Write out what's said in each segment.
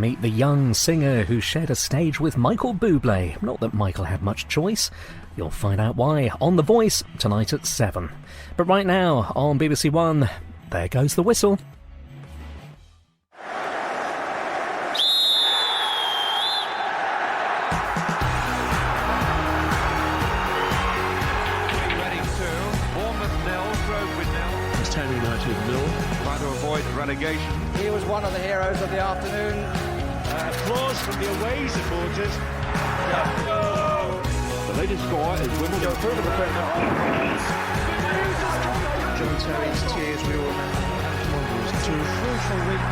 Meet the young singer who shared a stage with Michael Bublé. Not that Michael had much choice. You'll find out why on The Voice tonight at 7. But right now on BBC One, there goes the whistle. Relegation. He was one of the heroes of the afternoon. Applause from the away supporters. The latest score is Wimbledon through to the Premier. John Terry's tears we all remember. Two crucial weeks.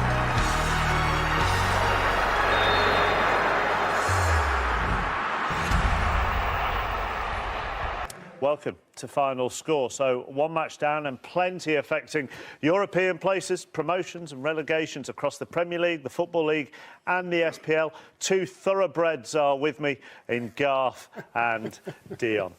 Welcome to Final Score. So one match down and plenty affecting European places, promotions and relegations across the Premier League, the Football League and the SPL. Two thoroughbreds are with me in Garth and Dion.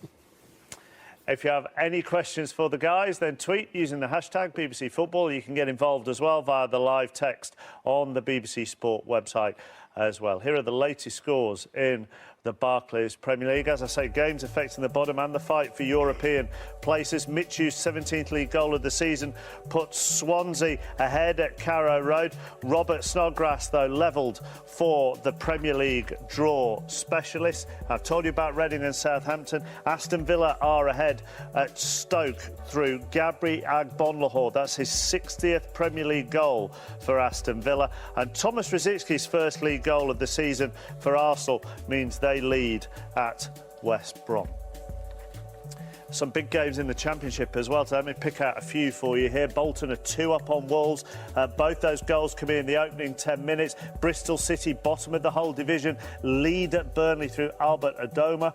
If you have any questions for the guys, then tweet using the hashtag BBC Football. You can get involved as well via the live text on the BBC Sport website as well. Here are the latest scores in the Barclays Premier League. As I say, games affecting the bottom and the fight for European places. Mitchell's 17th league goal of the season puts Swansea ahead at Carrow Road. Robert Snodgrass, though, levelled for the Premier League draw specialist. I've told you about Reading and Southampton. Aston Villa are ahead at Stoke through Gabri Agbonlahor. That's his 60th Premier League goal for Aston Villa. And Thomas Rosický's first league goal of the season for Arsenal means they lead at West Brom. Some big games in the Championship as well, so let me pick out a few for you here. Bolton are 2 up on Wolves. Both those goals come in the opening 10 minutes. Bristol City, bottom of the whole division, lead at Burnley through Albert Adoma.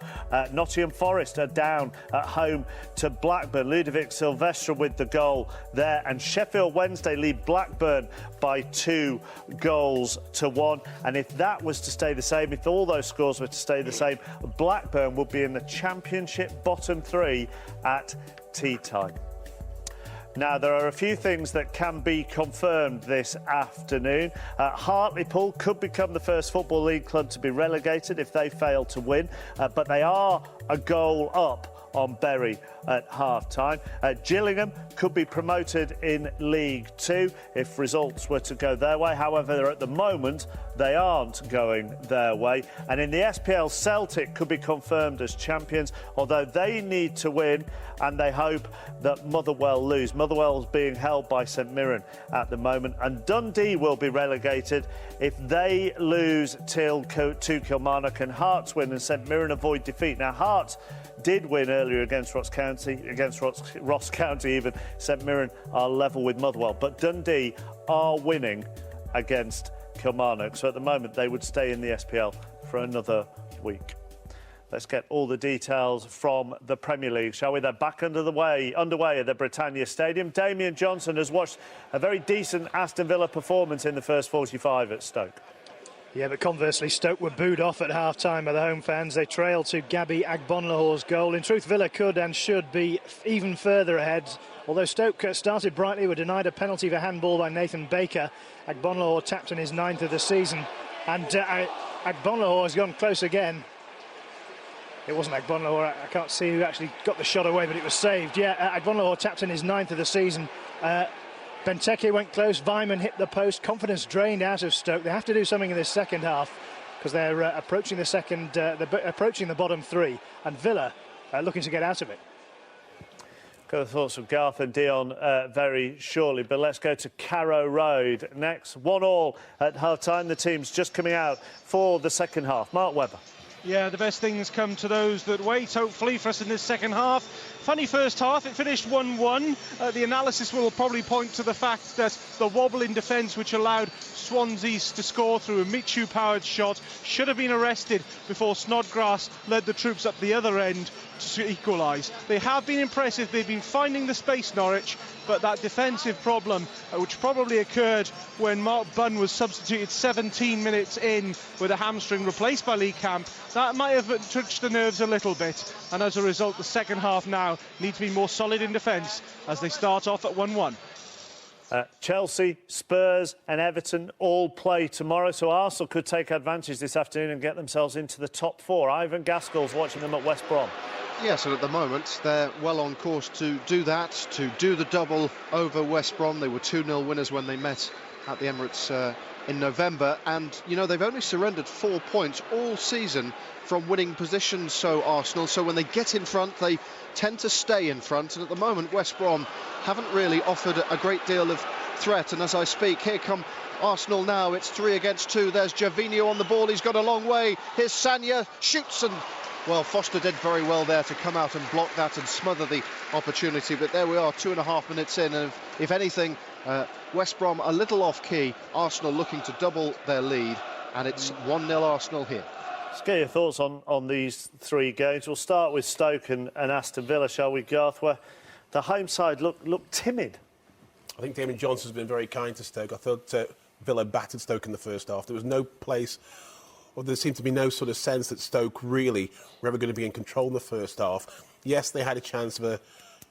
Nottingham Forest are down at home to Blackburn. Ludovic Silvestre with the goal there. And Sheffield Wednesday lead Blackburn by 2 goals to 1. And if that was to stay the same, if all those scores were to stay the same, Blackburn would be in the Championship bottom 3 at tea time. Now, there are a few things that can be confirmed this afternoon. Hartlepool could become the first Football League club to be relegated if they fail to win, but they are a goal up on Bury at half-time. Gillingham could be promoted in League 2 if results were to go their way. However, at the moment, they aren't going their way. And in the SPL, Celtic could be confirmed as champions, although they need to win and they hope that Motherwell lose. Motherwell's being held by St Mirren at the moment, and Dundee will be relegated if they lose to Kilmarnock and Hearts win and St Mirren avoid defeat. Now, Hearts did win earlier against Ross County even. St Mirren are level with Motherwell, but Dundee are winning against Kilmarnock, so at the moment they would stay in the SPL for another week. Let's get all the details from the Premier League, shall we? They're back underway at the Britannia Stadium. Damien Johnson has watched a very decent Aston Villa performance in the first 45 at Stoke. Yeah, but conversely, Stoke were booed off at half-time by the home fans. They trailed to Gabby Agbonlahor's goal. In truth, Villa could and should be even further ahead. Although Stoke started brightly, were denied a penalty for handball by Nathan Baker. Agbonlahor tapped in his 9th of the season. And Agbonlahor has gone close again. It wasn't Agbonlahor. I can't see who actually got the shot away, but it was saved. Yeah, Agbonlahor tapped in his 9th of the season. Benteke went close, Weimann hit the post, confidence drained out of Stoke. They have to do something in this second half because they're approaching the bottom 3, and Villa looking to get out of it. Got the thoughts of Garth and Dion very shortly, but let's go to Carrow Road next. 1-1 at half-time. The team's just coming out for the second half. Mark Webber. Yeah, the best things come to those that wait, hopefully, for us in this second half. Funny first half, it finished 1-1. The analysis will probably point to the fact that the wobble in defence, which allowed Swansea to score through a Michu-powered shot, should have been arrested before Snodgrass led the troops up the other end to equalise. They have been impressive, they've been finding the space, Norwich, but that defensive problem, which probably occurred when Mark Bunn was substituted 17 minutes in with a hamstring replaced by Lee Camp, that might have touched the nerves a little bit, and as a result the second half now needs to be more solid in defence as they start off at 1-1. Chelsea, Spurs and Everton all play tomorrow, so Arsenal could take advantage this afternoon and get themselves into the top 4. Ivan Gaskell's watching them at West Brom. Yes, and at the moment they're well on course to do that, to do the double over West Brom. They were 2-0 winners when they met at the Emirates in November, and you know they've only surrendered 4 points all season from winning positions, so Arsenal. So when they get in front, they tend to stay in front, and at the moment West Brom haven't really offered a great deal of threat. And as I speak, here come Arsenal now. It's 3 against 2. There's Gervinho on the ball. He's got a long way. Here's Sanya, shoots, and well, Foster did very well there to come out and block that and smother the opportunity. But there we are, 2.5 minutes in, and if anything, West Brom a little off key. Arsenal looking to double their lead, and it's 1-0 Arsenal here. Let's get your thoughts on these 3 games. We'll start with Stoke and Aston Villa, shall we, Garth, where the home side looked timid. I think Damien Johnson's been very kind to Stoke. I thought Villa battered Stoke in the first half. There was no place, or there seemed to be no sort of sense that Stoke really were ever going to be in control in the first half. Yes, they had a chance of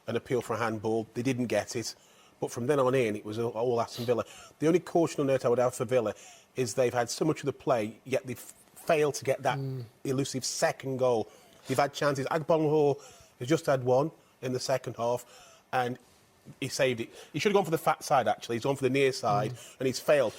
an appeal for a handball. They didn't get it. But from then on in, it was all Aston Villa. The only cautionary note I would have for Villa is they've had so much of the play, yet they've failed to get that elusive second goal. They've had chances. Agbonlahor has just had one in the second half, and he saved it. He should have gone for the fat side, actually. He's gone for the near side, and he's failed.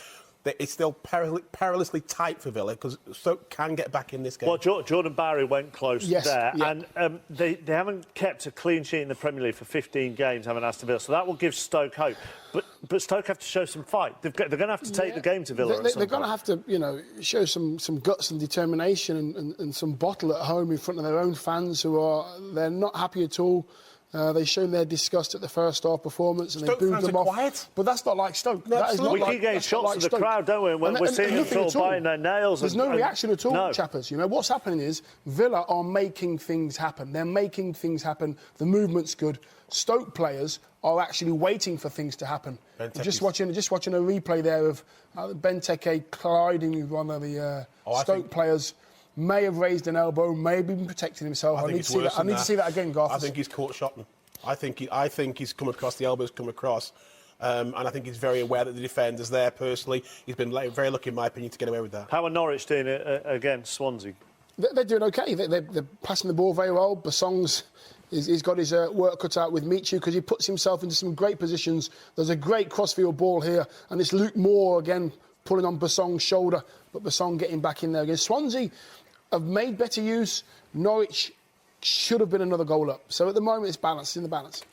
It's still perilously tight for Villa because Stoke can get back in this game. Well, Jordan Barry went close there, yeah. and they haven't kept a clean sheet in the Premier League for 15 games, haven't Aston Villa, so that will give Stoke hope. But Stoke have to show some fight. They're going to have to take the game to Villa. They're going to have to, show some guts and determination and some bottle at home in front of their own fans they're not happy at all. They've shown their disgust at the first half performance and Stoke they booed them off. Quiet. But that's not like Stoke. No, that is not we like, keep getting shots like of the Stoke. crowd, don't we? We're seeing them sort of biting their nails. There's no reaction at all, no. chappers. What's happening is Villa are making things happen. They're making things happen. The movement's good. Stoke players are actually waiting for things to happen. Just watching a replay there of Benteke colliding with one of the Stoke players. May have raised an elbow, may have been protecting himself. I need to see that again, Garth. I think he's caught Chapman. I think he's come across, the elbow's come across, and I think he's very aware that the defender's there personally. He's been very lucky, in my opinion, to get away with that. How are Norwich doing against Swansea? They're doing OK. They're passing the ball very well. Basong's he's got his work cut out with Michu because he puts himself into some great positions. There's a great crossfield ball here, and it's Luke Moore again pulling on Basong's shoulder, but Basong getting back in there again. Swansea have made better use. Norwich should have been another goal up. So at the moment, it's balanced, in the balance.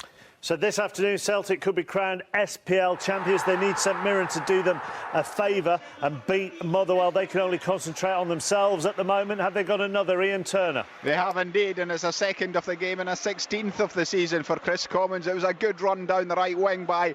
So this afternoon, Celtic could be crowned SPL champions. They need St Mirren to do them a favour and beat Motherwell. They can only concentrate on themselves at the moment. Have they got another Ian Turner? They have indeed, and it's a second of the game and a 16th of the season for Chris Commons. It was a good run down the right wing by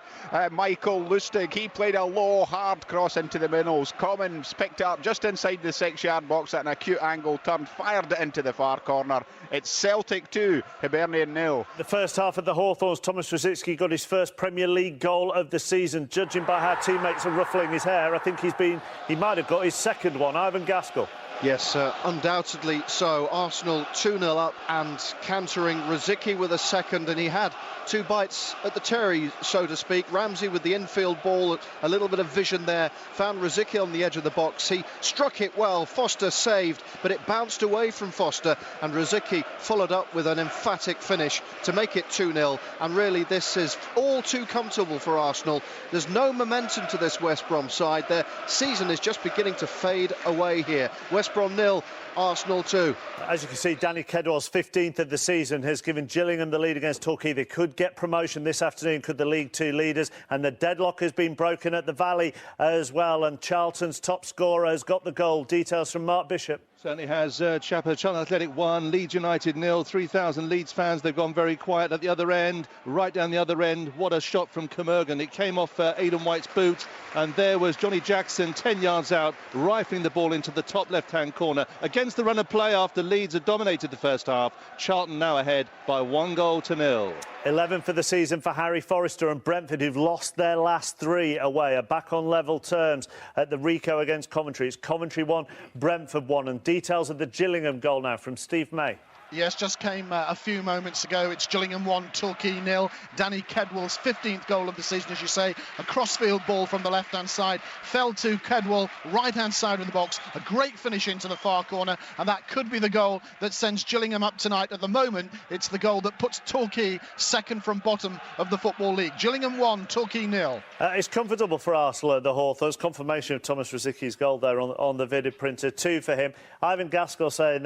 Michael Lustig. He played a low, hard cross into the middles. Commons picked it up just inside the 6-yard box at an acute angle, turned, fired it into the far corner. It's Celtic 2, Hibernian 0. The first half of the Hawthorns, Thomas Rosicky got his first Premier League goal of the season. Judging by how teammates are ruffling his hair, I think he might have got his second one. Ivan Gaskell. Yes, undoubtedly so. Arsenal 2-0 up and cantering. Rosicky with a second, and he had 2 bites at the cherry, so to speak. Ramsey with the infield ball, a little bit of vision there, found Rosicky on the edge of the box. He struck it well, Foster saved, but it bounced away from Foster, and Rosicky followed up with an emphatic finish to make it 2-0. And really, this is all too comfortable for Arsenal. There's no momentum to this West Brom side. Their season is just beginning to fade away here. West Brom 0, Arsenal 2. As you can see, Danny Kedwell's 15th of the season has given Gillingham the lead against Torquay. They could get promotion this afternoon, could the League Two leaders, and the deadlock has been broken at the Valley as well, and Charlton's top scorer has got the goal. Details from Mark Bishop. Certainly has Chapman. Charlton Athletic 1, Leeds United 0. 3,000 Leeds fans. They've gone very quiet at the other end, right down the other end. What a shot from Kermorgan. It came off Aidan White's boot, and there was Johnny Jackson 10 yards out, rifling the ball into the top left-hand corner. Against the run of play after Leeds had dominated the first half, Charlton now ahead by 1-0. 11 for the season for Harry Forrester and Brentford, who've lost their last 3 away, are back on level terms at the Ricoh against Coventry. It's Coventry 1, Brentford 1, and details of the Gillingham goal now from Steve May. Yes, just came a few moments ago. It's Gillingham 1, Torquay 0. Danny Kedwell's 15th goal of the season, as you say. A crossfield ball from the left-hand side. Fell to Kedwell, right-hand side of the box. A great finish into the far corner, and that could be the goal that sends Gillingham up tonight. At the moment, it's the goal that puts Torquay second from bottom of the Football League. Gillingham 1, Torquay 0. It's comfortable for Arsenal at the Hawthorns. Confirmation of Thomas Rosicki's goal there on the video printer. 2 for him. Ivan Gaskell saying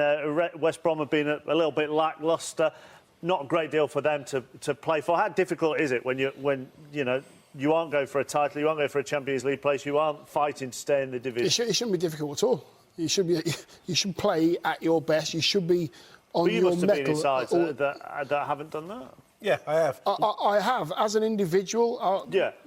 West Brom have been a little bit lacklustre. Not a great deal for them to play for. How difficult is it when you know you aren't going for a title, you aren't going for a Champions League place, you aren't fighting to stay in the division? It shouldn't be difficult at all. You should play at your best. You should be on your mettle. But you must have been in sides that haven't done that. Yeah, I have. I have, as an individual.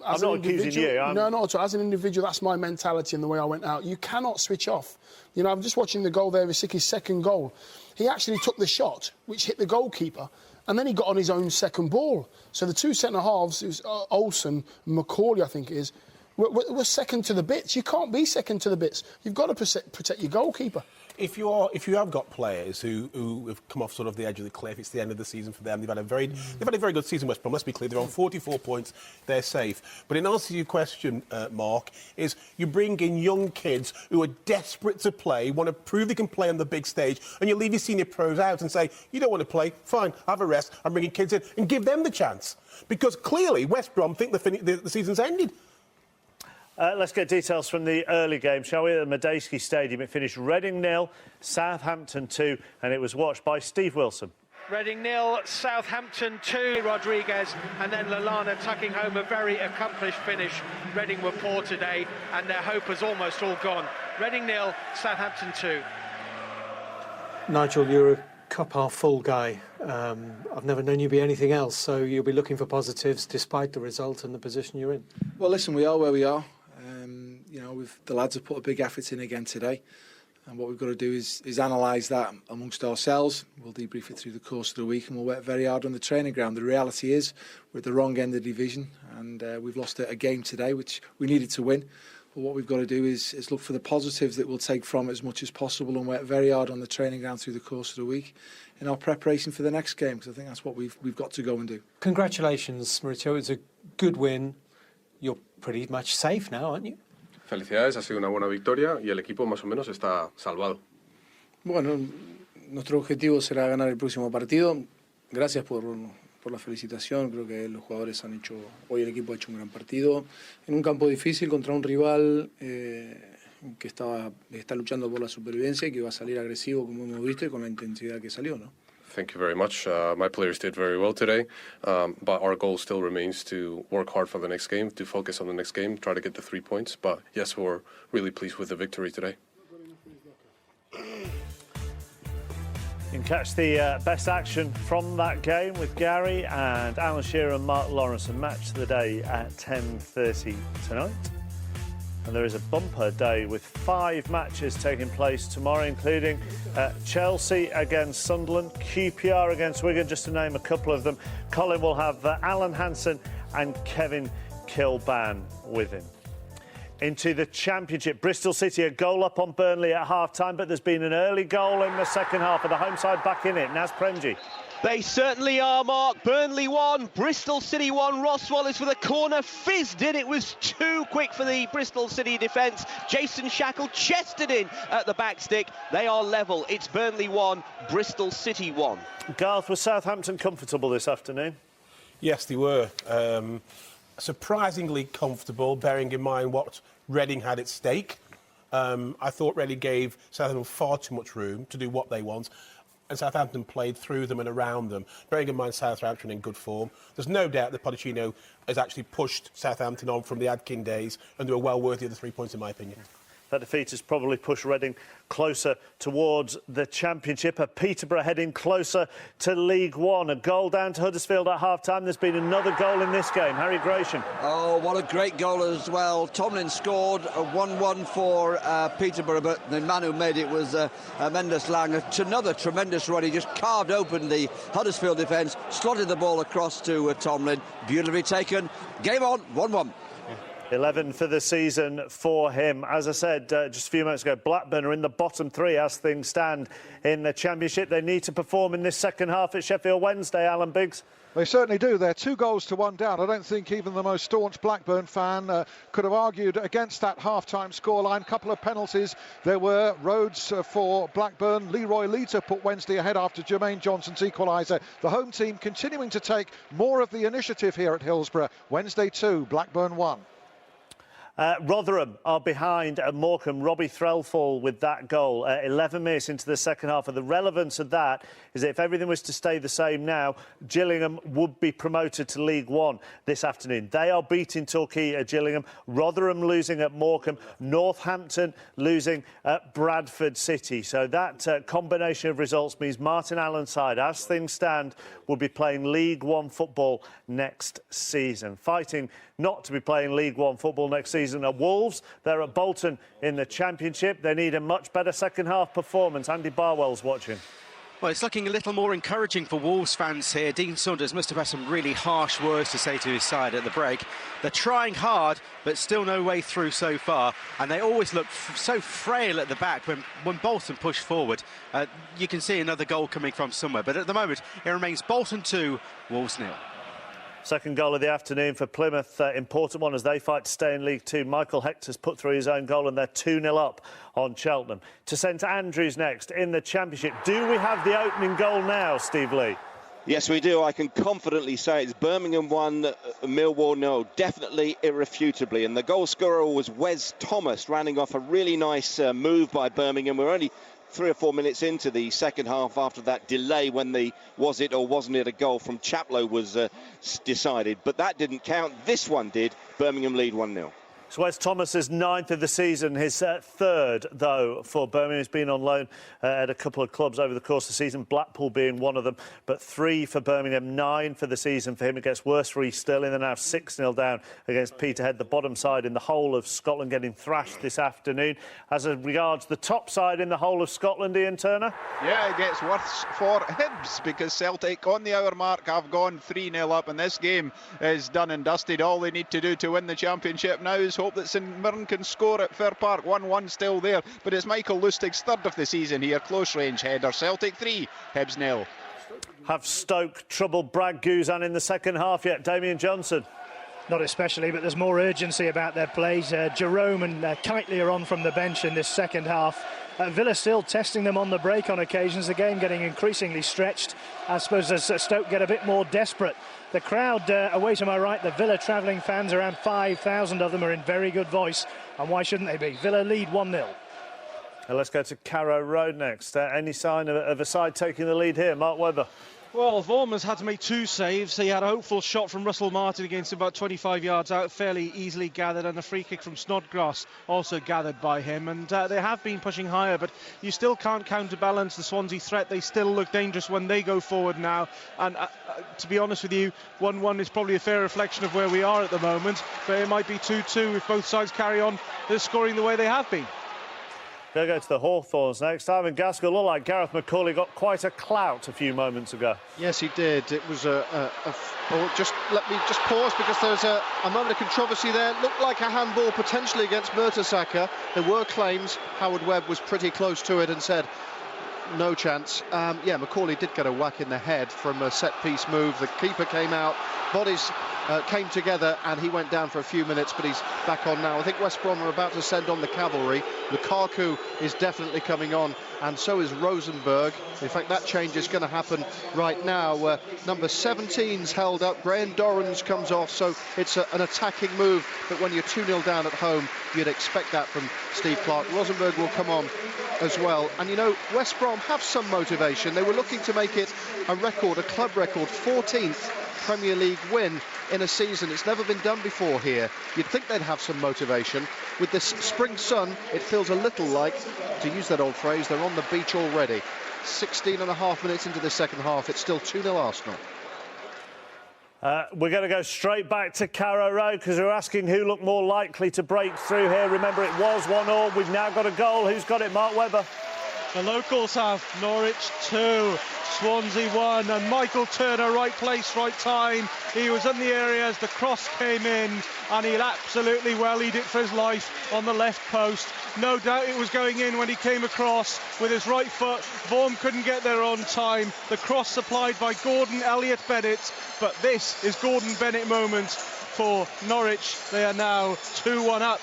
I'm not accusing you. No, not at all. As an individual, that's my mentality and the way I went out. You cannot switch off. You know, I'm just watching the goal there, Rosicki's second goal. He actually took the shot, which hit the goalkeeper, and then he got on his own second ball. So the 2 centre-halves, it was Olsen and Macaulay, I think it is, were second to the bits. You can't be second to the bits. You've got to protect your goalkeeper. If you have got players who have come off sort of the edge of the cliff, it's the end of the season for them. They've had a very good season, West Brom. Let's be clear, they're on 44 points. They're safe. But in answer to your question, Mark, is you bring in young kids who are desperate to play, want to prove they can play on the big stage, and you leave your senior pros out and say, you don't want to play, fine, have a rest. I'm bringing kids in and give them the chance, because clearly West Brom think the season's ended. Let's get details from the early game, shall we? At the Medeski Stadium, it finished Reading 0, Southampton 2, and it was watched by Steve Wilson. Reading 0, Southampton 2. Rodriguez and then Lallana tucking home a very accomplished finish. Reading were poor today, and their hope has almost all gone. Reading 0, Southampton 2. Nigel, you're a cup-half-full guy. I've never known you be anything else, so you'll be looking for positives despite the result and the position you're in. Well, listen, we are where we are. You know, the lads have put a big effort in again today, and what we've got to do is analyse that amongst ourselves. We'll debrief it through the course of the week, and we'll work very hard on the training ground. The reality is we're at the wrong end of the division, and we've lost a game today, which we needed to win. But what we've got to do is look for the positives that we'll take from it as much as possible, and work very hard on the training ground through the course of the week in our preparation for the next game, because I think that's what we've got to go and do. Congratulations, Mauricio. It's a good win. You're pretty much safe now, aren't you? Felicidades, ha sido una buena victoria y el equipo más o menos está salvado. Bueno, nuestro objetivo será ganar el próximo partido. Gracias por la felicitación. Creo que los jugadores hoy el equipo ha hecho un gran partido en un campo difícil contra un rival que está luchando por la supervivencia y que va a salir agresivo, como hemos visto, y con la intensidad que salió, ¿no? Thank you very much. My players did very well today, but our goal still remains to work hard for the next game, to focus on the next game, try to get the 3 points. But yes, we're really pleased with the victory today. You can catch the best action from that game with Gary and Alan Shearer and Mark Lawrence, and match of the day at 10:30 tonight. And there is a bumper day with 5 matches taking place tomorrow, including Chelsea against Sunderland, QPR against Wigan, just to name a couple of them. Colin will have Alan Hansen and Kevin Kilban with him. Into the Championship, Bristol City a goal up on Burnley at half-time, but there's been an early goal in the second half of the home side back in it. Naz Premji. They certainly are, Mark. Burnley 1, Bristol City 1. Ross Wallace with a corner, fizzed in. It was too quick for the Bristol City defence. Jason Shackle chested in at the back stick. They are level. It's Burnley 1, Bristol City 1. Garth, was Southampton comfortable this afternoon? Yes, they were. Surprisingly comfortable, bearing in mind what Reading had at stake. I thought Reading gave Southampton far too much room to do what they want, and Southampton played through them and around them. Bearing in mind Southampton in good form, there's no doubt that Pochettino has actually pushed Southampton on from the Adkin days, and they were well worthy of the 3 points, in my opinion. That defeat has probably pushed Reading closer towards the Championship. Peterborough heading closer to League One. A goal down to Huddersfield at half-time. There's been another goal in this game. Harry Gratian. Oh, what a great goal as well. Tomlin scored a 1-1 for Peterborough, but the man who made it was Mendes Lang. Another tremendous run. He just carved open the Huddersfield defence, slotted the ball across to Tomlin. Beautifully taken. Game on, 1-1. 11 for the season for him. As I said just a few minutes ago, Blackburn are in the bottom three as things stand in the Championship. They need to perform in this second half at Sheffield Wednesday, Alan Biggs. They certainly do. They're 2-1 down. I don't think even the most staunch Blackburn fan could have argued against that half-time scoreline. Couple of penalties there were. Rhodes for Blackburn. Leroy Lita put Wednesday ahead after Jermaine Johnson's equaliser. The home team continuing to take more of the initiative here at Hillsborough. Wednesday 2, Blackburn 1. Rotherham are behind at Morecambe. Robbie Threlfall with that goal 11 minutes into the second half. And the relevance of that is that if everything was to stay the same now, Gillingham would be promoted to League One this afternoon. They are beating Torquay at Gillingham, Rotherham losing at Morecambe, Northampton losing at Bradford City. So that combination of results means Martin Allen's side, as things stand, will be playing League One football next season. Fighting not to be playing League One football next season are Wolves. They're at Bolton in the Championship. They need a much better second half performance. Andy Barwell's watching. Well, it's looking a little more encouraging for Wolves fans here. Dean Saunders must have had some really harsh words to say to his side at the break. They're trying hard, but still no way through so far. And they always look so frail at the back when Bolton push forward. You can see another goal coming from somewhere. But at the moment, it remains Bolton 2, Wolves 0. Second goal of the afternoon for Plymouth, important one as they fight to stay in League Two. Michael Hector's put through his own goal and they're 2-0 up on Cheltenham. To St Andrews next in the Championship. Do we have the opening goal now, Steve Lee? Yes, we do. I can confidently say it's Birmingham 1, Millwall 0, definitely, irrefutably. And the goal scorer was Wes Thomas, running off a really nice move by Birmingham. We're only 3 or 4 minutes into the second half after that delay when the was it or wasn't it a goal from Chaplow was decided. But that didn't count. This one did. Birmingham lead 1-0. So Wes Thomas's 9th of the season, his 3rd, though, for Birmingham. He's been on loan at a couple of clubs over the course of the season, Blackpool being one of them, but 3 for Birmingham, 9 for the season for him. It gets worse for East Stirling. They're now 6-0 down against Peterhead, the bottom side in the whole of Scotland, getting thrashed this afternoon. As regards the top side in the whole of Scotland, Ian Turner? Yeah, it gets worse for Hibs because Celtic on the hour mark have gone 3-0 up, and this game is done and dusted. All they need to do to win the Championship now is hope that St Mirren can score at Fir Park. 1-1 still there, but it's Michael Lustig's 3rd of the season here. Close range header. Celtic 3, Hibs 0. Have Stoke troubled Brad Guzan in the second half yet? Damien Johnson? Not especially, but there's more urgency about their plays. Jerome and Kitely are on from the bench in this second half. Villa still testing them on the break on occasions. The game getting increasingly stretched. I suppose as Stoke get a bit more desperate. The crowd away to my right, the Villa travelling fans, around 5,000 of them, are in very good voice. And why shouldn't they be? Villa lead 1-0. Let's go to Carrow Road next. Any sign of a side taking the lead here? Mark Webber. Well, Vorman's had to make 2 saves. He had a hopeful shot from Russell Martin against him about 25 yards out, fairly easily gathered, and a free kick from Snodgrass also gathered by him. And they have been pushing higher, but you still can't counterbalance the Swansea threat. They still look dangerous when they go forward now. And to be honest with you, 1-1 is probably a fair reflection of where we are at the moment. But it might be 2-2 if both sides carry on scoring the way they have been. They'll go to the Hawthorns next. Ivan Gaskell looked like Gareth McCauley got quite a clout a few moments ago. Yes, he did. It was just let me just pause because there's a moment of controversy there. Looked like a handball potentially against Mertesacker. There were claims. Howard Webb was pretty close to it and said no chance. Yeah, McCauley did get a whack in the head from a set-piece move. The keeper came out. Bodies came together and he went down for a few minutes, but he's back on now. I think West Brom are about to send on the cavalry. Lukaku is definitely coming on, and so is Rosenberg. In fact, that change is going to happen right now. Number 17's held up. Graham Dorrans comes off, so it's an attacking move. But when you're 2-0 down at home, you'd expect that from Steve Clarke. Rosenberg will come on as well. And, you know, West Brom have some motivation. They were looking to make it a record, a club record, 14th Premier League win in a season. It's never been done before here. You'd think they'd have some motivation. With this spring sun, it feels a little like, to use that old phrase, they're on the beach already. 16.5 minutes into the second half, it's still 2-0 Arsenal. We're going to go straight back to Carrow Road because we're asking who looked more likely to break through here. Remember, it was 1-1. We've now got a goal. Who's got it? Mark Webber. The locals have. Norwich 2. Swansea 1, and Michael Turner, right place, right time. He was in the area as the cross came in, and he absolutely wellied it for his life on the left post. No doubt it was going in when he came across with his right foot. Vaughan couldn't get there on time. The cross supplied by Gordon Elliott-Bennett, but this is Gordon Bennett moment for Norwich. They are now 2-1 up.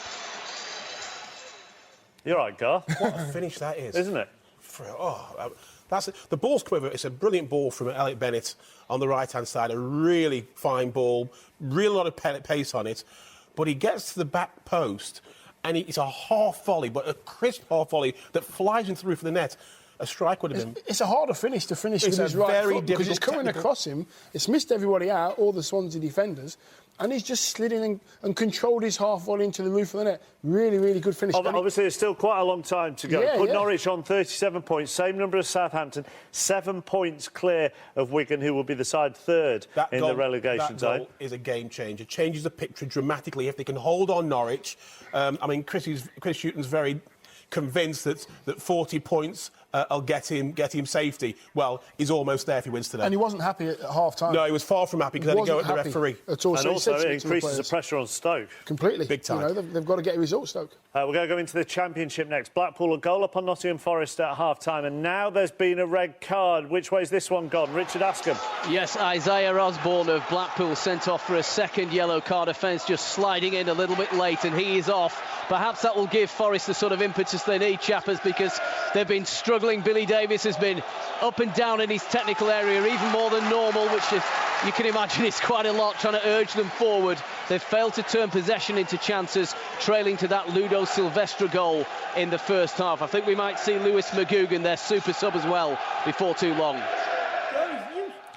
You're right, Garth. What a finish that is. Isn't it? That's it. The ball's come over. It's a brilliant ball from Elliott Bennett on the right-hand side. A really fine ball, really lot of pace on it. But he gets to the back post, and it's a half volley, but a crisp half volley that flies into the roof of the net. A strike would have been. It's a harder finish to finish with his right foot because it's coming across him. It's missed everybody out, all the Swansea defenders, and he's just slid in and controlled his half volley into the roof of the net. Really, really good finish. Obviously, there's still quite a long time to go. Put Norwich on 37 points, same number as Southampton, 7 points clear of Wigan, who will be the side third in the relegation zone. That goal is a game changer. Changes the picture dramatically if they can hold on Norwich. I mean, Chris Hughton's very convinced that 40 points will get him safety. Well, he's almost there if he wins today. And he wasn't happy at half-time. No, he was far from happy because he had to go at the referee. At all. And so also it increases the pressure on Stoke. Completely. Big time. You know, they've got to get a result, Stoke. We're going to go into the Championship next. Blackpool a goal up on Nottingham Forest at half-time, and now there's been a red card. Which way's this one gone? Richard Askham. Yes, Isaiah Osborne of Blackpool sent off for a second yellow card offence, just sliding in a little bit late, and he is off. Perhaps that will give Forest the sort of impetus they need, Chappers, because they've been struggling. Billy Davies has been up and down in his technical area, even more than normal, which you can imagine is quite a lot, trying to urge them forward. They've failed to turn possession into chances, trailing to that Ludo Silvestre goal in the first half. I think we might see Lewis McGugan, their super sub as well, before too long.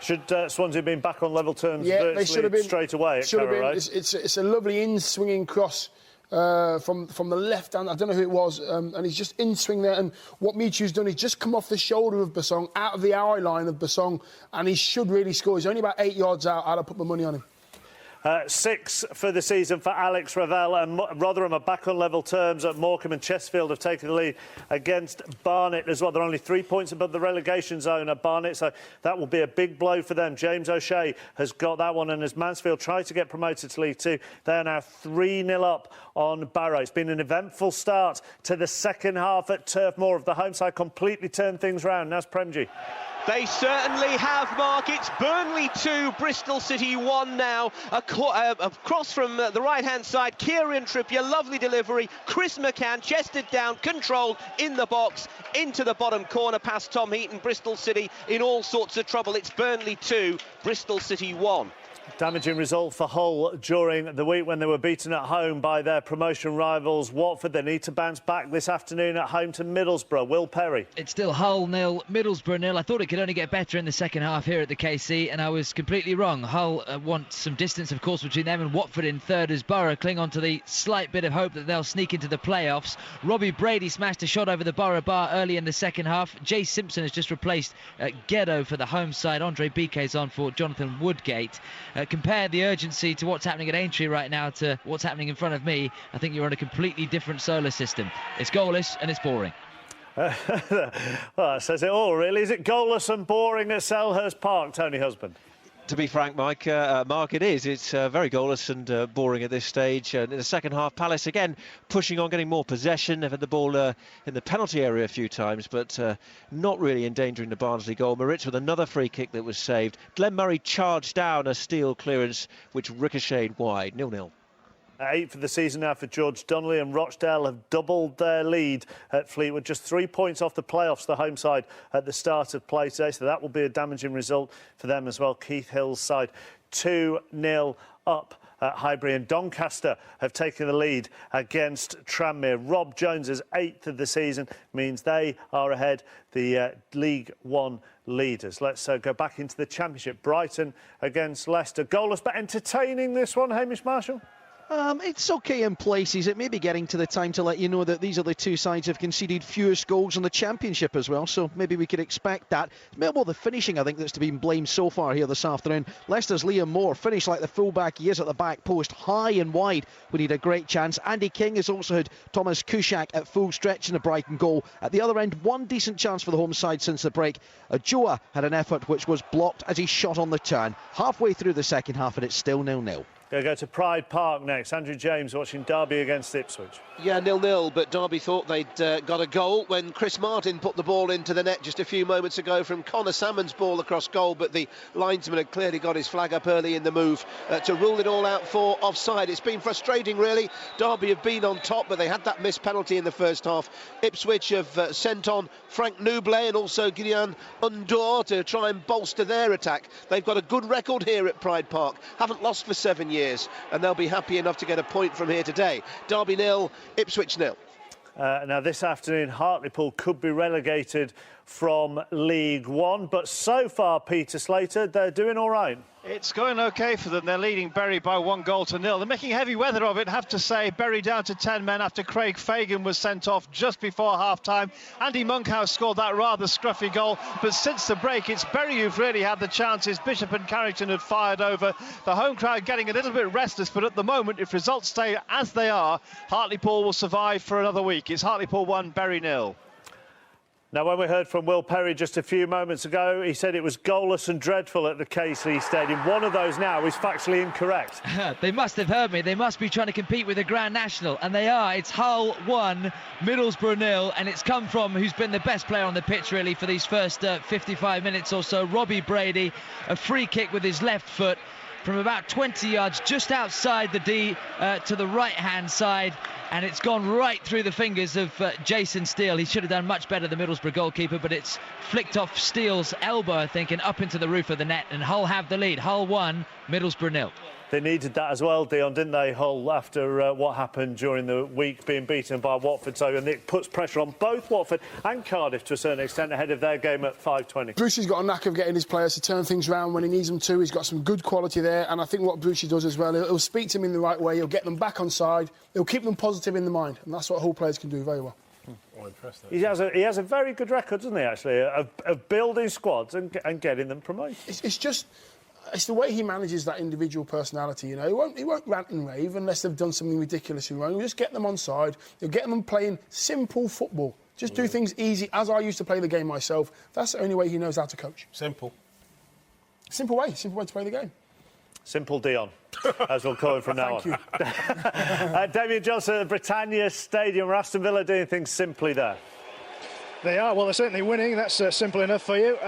Should Swansea have been back on level terms they should have been straight away at Carrow Road? It's a lovely in-swinging cross from the left hand. I don't know who it was, and he's just in-swing there. And what Michu's done is just come off the shoulder of Basong, out of the eye line of Basong, and he should really score. He's only about 8 yards out. I'd have put my money on him. 6 for the season for Alex Ravel, and Rotherham are back on level terms at Morecambe, and Chesterfield have taken the lead against Barnet as well. They're only 3 points above the relegation zone at Barnet, so that will be a big blow for them. James O'Shea has got that one, and as Mansfield try to get promoted to League 2, they are now 3-0 up on Barrow. It's been an eventful start to the second half at Turf Moor. Of the home side completely turned things round. Naz Premji. They certainly have, Mark. It's Burnley 2, Bristol City 1 now. A cross from the right-hand side. Kieran Trippier, lovely delivery. Chris McCann, chested down, controlled in the box, into the bottom corner past Tom Heaton. Bristol City in all sorts of trouble. It's Burnley 2, Bristol City 1. Damaging result for Hull during the week when they were beaten at home by their promotion rivals Watford. They need to bounce back this afternoon at home to Middlesbrough. Will Perry. It's still Hull 0, Middlesbrough 0. I thought it could only get better in the second half here at the KC, and I was completely wrong. Hull want some distance, of course, between them and Watford in third as Borough cling on to the slight bit of hope that they'll sneak into the playoffs. Robbie Brady smashed a shot over the Borough bar early in the second half. Jay Simpson has just replaced Ghetto for the home side. Andre Biquet's on for Jonathan Woodgate. Compare the urgency to what's happening at Aintree right now to what's happening in front of me. I think you're on a completely different solar system. It's goalless and it's boring. Well, that says it all, really. Is it goalless and boring at Selhurst Park, Tony Husband? To be frank, Mark, it is. It's very goalless and boring at this stage. In the second half, Palace again pushing on, getting more possession. They've had the ball in the penalty area a few times, but not really endangering the Barnsley goal. Moritz with another free kick that was saved. Glenn Murray charged down a steel clearance, which ricocheted wide. 0-0. 8 for the season now for George Donnelly, and Rochdale have doubled their lead at Fleetwood, just 3 points off the playoffs, the home side at the start of play today, so that will be a damaging result for them as well. Keith Hill's side 2-0 up at Highbury, and Doncaster have taken the lead against Tranmere. Rob Jones's 8th of the season means they are ahead the League One leaders. Let's go back into the Championship. Brighton against Leicester. Goalless but entertaining, this one, Hamish Marshall. It's okay in places. It may be getting to the time to let you know that these are the two sides have conceded fewest goals in the Championship as well, so maybe we could expect that. It's more the finishing, I think, that's to be blamed so far here this afternoon. Leicester's Liam Moore finished like the fullback he is at the back post, high and wide when he had a great chance. Andy King has also had Thomas Kuszak at full stretch in the Brighton goal. At the other end, one decent chance for the home side since the break. Joa had an effort which was blocked as he shot on the turn. Halfway through the second half and it's still 0-0. Going to go to Pride Park next. Andrew James watching Derby against Ipswich. Yeah, 0-0, but Derby thought they'd got a goal when Chris Martin put the ball into the net just a few moments ago from Connor Salmon's ball across goal, but the linesman had clearly got his flag up early in the move to rule it all out for offside. It's been frustrating, really. Derby have been on top, but they had that missed penalty in the first half. Ipswich have sent on Frank Nublet and also Gideon Undor to try and bolster their attack. They've got a good record here at Pride Park, haven't lost for 7 years, and they'll be happy enough to get a point from here today. Derby 0, Ipswich 0. Now this afternoon Hartlepool could be relegated from League One, but so far, Peter Slater, they're doing all right. It's going OK for them. They're leading Bury by 1-0 They're making heavy weather of it, have to say. Bury down to 10 men after Craig Fagan was sent off just before half-time. Andy Monkhouse scored that rather scruffy goal. But since the break, it's Bury who've really had the chances. Bishop and Carrington had fired over. The home crowd getting a little bit restless, but at the moment, if results stay as they are, Hartlepool will survive for another week. It's Hartlepool 1, Bury 0. Now, when we heard from Will Perry just a few moments ago, he said it was goalless and dreadful at the KC Stadium. One of those now is factually incorrect. They must have heard me. They must be trying to compete with the Grand National, and they are. It's Hull 1, Middlesbrough 0, and it's come from who's been the best player on the pitch, really, for these first 55 minutes or so, Robbie Brady. A free kick with his left foot from about 20 yards just outside the D to the right-hand side, and it's gone right through the fingers of Jason Steele. He should have done much better, the Middlesbrough goalkeeper, but it's flicked off Steele's elbow, I think, and up into the roof of the net, and Hull have the lead. Hull 1, Middlesbrough 0. They needed that as well, Dion, didn't they, Hull, after what happened during the week, being beaten by Watford. So, and it puts pressure on both Watford and Cardiff to a certain extent ahead of their game at 5:20. Brucey's got a knack of getting his players to turn things around when he needs them to. He's got some good quality there, and I think what Brucey does as well, he'll speak to them in the right way, he'll get them back on side, he'll keep them positive in the mind, and that's what Hull players can do very well. Oh, he has a very good record, doesn't he, actually, of building squads and getting them promoted. It's the way he manages that individual personality, you know. He won't rant and rave unless they've done something ridiculously wrong. He'll just get them on side. He'll get them playing simple football. Just do things easy, as I used to play the game myself. That's the only way he knows how to coach. Simple way to play the game. Simple Dion, as we'll call him from now on. Thank you. Damien Johnson at the Britannia Stadium. Aston Villa doing things simply there. They are. Well, they're certainly winning. That's simple enough for you.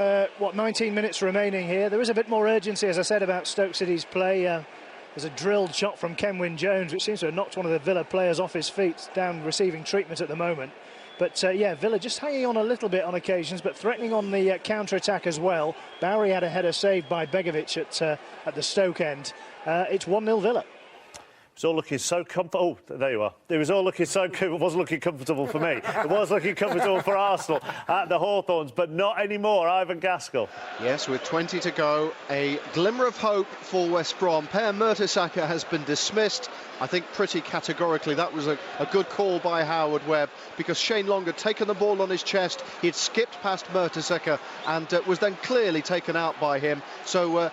19 minutes remaining here. There is a bit more urgency, as I said, about Stoke City's play. There's a drilled shot from Kenwyn Jones, which seems to have knocked one of the Villa players off his feet, down receiving treatment at the moment. But, yeah, Villa just hanging on a little bit on occasions, but threatening on the counter-attack as well. Bowery had a header saved by Begovic at the Stoke end. It's 1-0 Villa. It was all looking so comfortable. Oh, there you are. It was all looking so good. It wasn't looking comfortable for me. It was looking comfortable for Arsenal at the Hawthorns, but not anymore. Ivan Gaskell. Yes, with 20 to go, a glimmer of hope for West Brom. Per Mertesacker has been dismissed. I think pretty categorically that was a good call by Howard Webb, because Shane Long had taken the ball on his chest. He'd skipped past Mertesacker and was then clearly taken out by him. So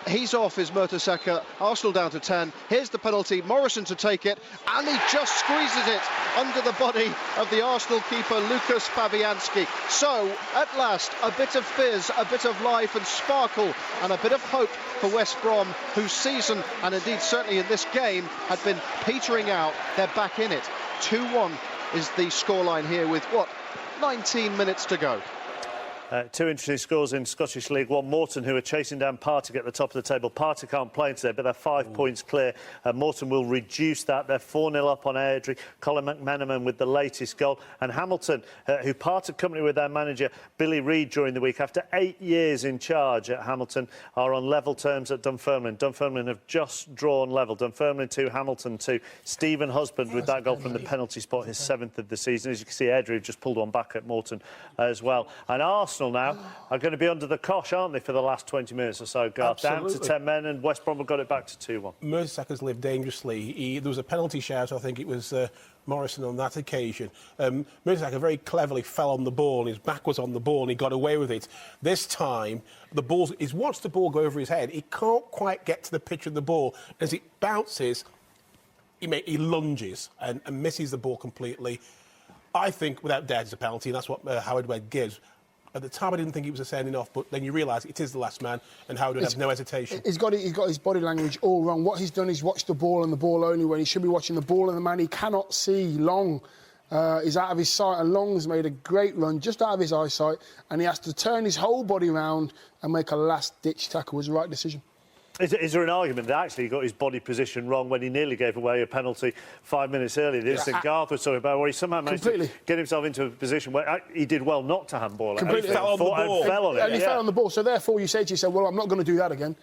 he's off, is Mertesacker. Arsenal down to 10. Here's the penalty. Morrison to take it, and he just squeezes it under the body of the Arsenal keeper, Lukas Fabianski. So, at last, a bit of fizz, a bit of life and sparkle, and a bit of hope for West Brom, whose season, and indeed certainly in this game, had been petering out. They're back in it. 2-1 is the scoreline here with, 19 minutes to go. Two interesting scores in Scottish League One. Morton, who are chasing down Partick at the top of the table. Partick aren't playing today, but they're 5 points clear. Morton will reduce that. They're 4-0 up on Airdrie. Colin McMenamin with the latest goal. And Hamilton, who parted company with their manager, Billy Reid, during the week. After 8 years in charge at Hamilton, are on level terms at Dunfermline. Dunfermline have just drawn level. Dunfermline 2, Hamilton 2. Stephen Husband with that goal from the penalty spot, his 7th of the season. As you can see, Airdrie have just pulled one back at Morton as well. And Arsenal Arsenal now are going to be under the cosh, aren't they, for the last 20 minutes or so, Garth? Down to 10 men, and West Brom have got it back to 2-1. Mertesacker lived dangerously. There was a penalty shout, I think it was Morrison on that occasion. Mertesacker very cleverly fell on the ball, and his back was on the ball, and he got away with it. This time, he's watched the ball go over his head. He can't quite get to the pitch of the ball. As it bounces, he lunges and misses the ball completely. I think, without doubt, it's a penalty, and that's what Howard Webb gives. At the time, I didn't think he was a sending off, but then you realise it is the last man, and Howard Webb has no hesitation. He's got his body language all wrong. What he's done is watch the ball and the ball only, when he should be watching the ball and the man. He cannot see Long. He's out of his sight, and Long's made a great run just out of his eyesight, and he has to turn his whole body round and make a last-ditch tackle. It was the right decision. Is there an argument that actually he got his body position wrong when he nearly gave away a penalty 5 minutes earlier? This that Garth was talking about, where he somehow managed to get himself into a position where he did well not to handball it. Completely. He fell on the ball. And fell on it. And he fell on the ball. So therefore, you say to yourself, well, I'm not going to do that again.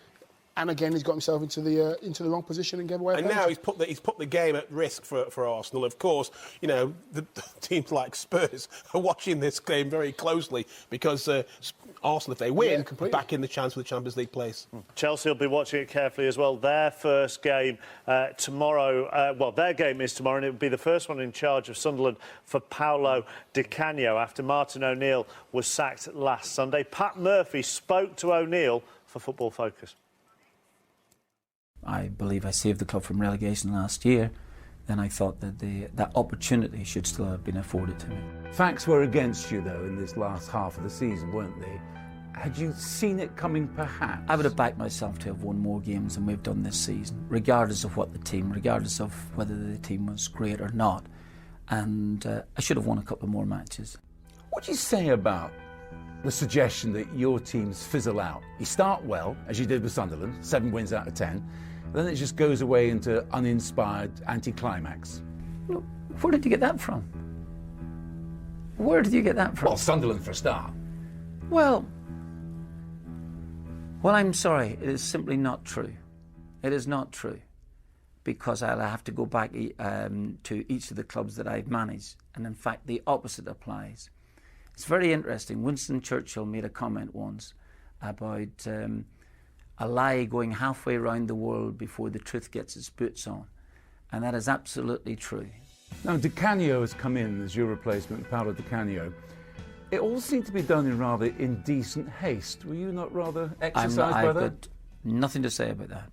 And again, he's got himself into the wrong position and gave away a penalty. And now he's put the game at risk for Arsenal. Of course, you know, the teams like Spurs are watching this game very closely, because Arsenal, if they win, are back in the chance for the Champions League place. Chelsea will be watching it carefully as well. Their first game tomorrow, their game is tomorrow, and it will be the first one in charge of Sunderland for Paolo Di Canio after Martin O'Neill was sacked last Sunday. Pat Murphy spoke to O'Neill for Football Focus. I believe I saved the club from relegation last year, then I thought that that opportunity should still have been afforded to me. Facts were against you, though, in this last half of the season, weren't they? Had you seen it coming, perhaps? I would have backed myself to have won more games than we've done this season, regardless of regardless of whether the team was great or not. And I should have won a couple more matches. What do you say about the suggestion that your teams fizzle out? You start well, as you did with Sunderland, 7 wins out of 10, then it just goes away into uninspired anticlimax. Where did you get that from? Where did you get that from? Well, Sunderland for a start. Well, I'm sorry, it is simply not true. It is not true, because I'll have to go back to each of the clubs that I've managed, and in fact the opposite applies. It's very interesting. Winston Churchill made a comment once about a lie going halfway around the world before the truth gets its boots on, and that is absolutely true. Now, Di Canio has come in as your replacement, Paolo Di Canio. It all seemed to be done in rather indecent haste. Were you not rather exercised by that? I've got nothing to say about that.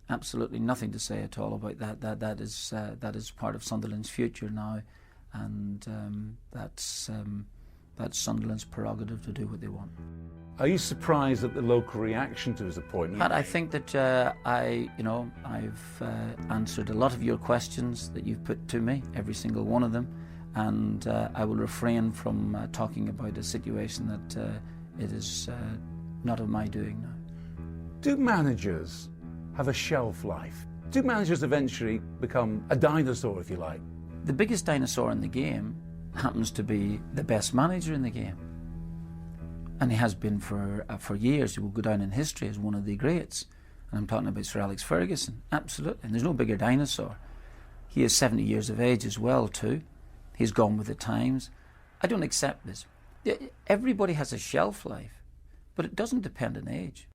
Absolutely nothing to say at all about that. That is part of Sunderland's future now, and that's Sunderland's prerogative to do what they want. Are you surprised at the local reaction to his appointment? Pat, I think that I've answered a lot of your questions that you've put to me, every single one of them, and I will refrain from talking about a situation that it is not of my doing now. Do managers have a shelf life? Do managers eventually become a dinosaur, if you like? The biggest dinosaur in the game happens to be the best manager in the game, and he has been for years. He will go down in history as one of the greats, and I'm talking about Sir Alex Ferguson. Absolutely, and there's no bigger dinosaur. He is 70 years of age as well too. He's gone with the times. I don't accept this. Everybody has a shelf life, but it doesn't depend on age.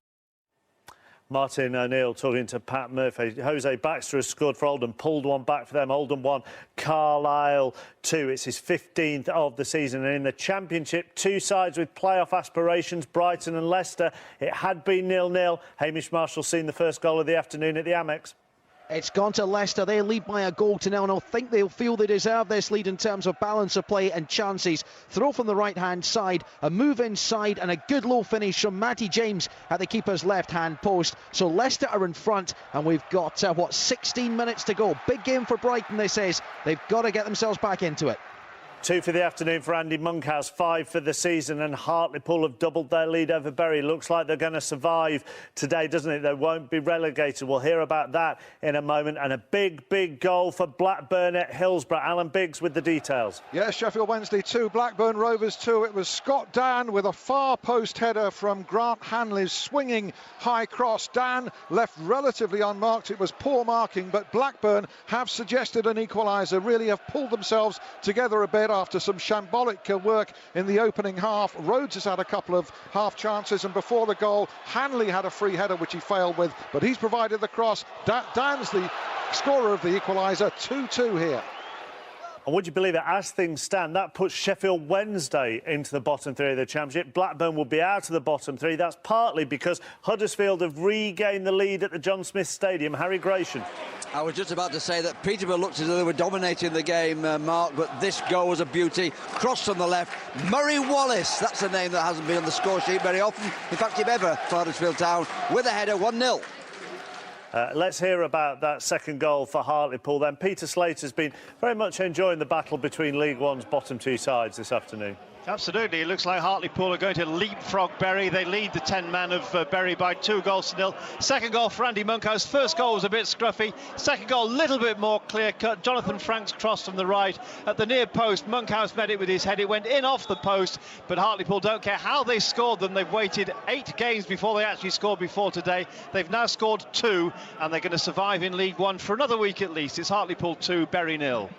Martin O'Neill talking to Pat Murphy. Jose Baxter has scored for Oldham, pulled one back for them. Oldham 1, Carlisle 2. It's his 15th of the season. And in the Championship, two sides with playoff aspirations, Brighton and Leicester. It had been 0-0. Hamish Marshall seen the first goal of the afternoon at the Amex. It's gone to Leicester. They lead by a goal to nil, and I think they'll feel they deserve this lead in terms of balance of play and chances. Throw from the right-hand side, a move inside, and a good low finish from Matty James at the keeper's left-hand post. So Leicester are in front, and we've got, 16 minutes to go. Big game for Brighton, this is. They've got to get themselves back into it. 2 for the afternoon for Andy Monkhouse, 5 for the season, and Hartlepool have doubled their lead over Bury. Looks like they're going to survive today, doesn't it? They won't be relegated. We'll hear about that in a moment. And a big, big goal for Blackburn at Hillsborough. Alan Biggs with the details. Yes, Sheffield Wednesday 2, Blackburn Rovers 2. It was Scott Dan with a far post header from Grant Hanley's swinging high cross. Dan left relatively unmarked. It was poor marking, but Blackburn have suggested an equaliser, really have pulled themselves together a bit. after some shambolic work in the opening half. Rhodes has had a couple of half chances, and before the goal, Hanley had a free header which he failed with, but he's provided the cross. Dan's the scorer of the equaliser. 2-2 here. And would you believe it, as things stand, that puts Sheffield Wednesday into the bottom three of the Championship. Blackburn will be out of the bottom three. That's partly because Huddersfield have regained the lead at the John Smith Stadium. Harry Gratian. I was just about to say that Peterborough looked as though they were dominating the game, Mark, but this goal was a beauty. Cross on the left. Murray Wallace, that's a name that hasn't been on the score sheet very often. In fact, if ever, for Huddersfield Town, with a header, 1-0. Let's hear about that second goal for Hartlepool then. Peter Slater's been very much enjoying the battle between League One's bottom two sides this afternoon. Absolutely. It looks like Hartlepool are going to leapfrog Bury. They lead the 10-man of Bury by 2-0. Second goal for Andy Monkhouse. First goal was a bit scruffy. Second goal, a little bit more clear-cut. Jonathan Frank's cross from the right at the near post. Monkhouse met it with his head. It went in off the post, but Hartlepool don't care how they scored them. They've waited 8 games before they actually scored before today. They've now scored 2, and they're going to survive in League One for another week at least. It's Hartlepool 2, Bury 0.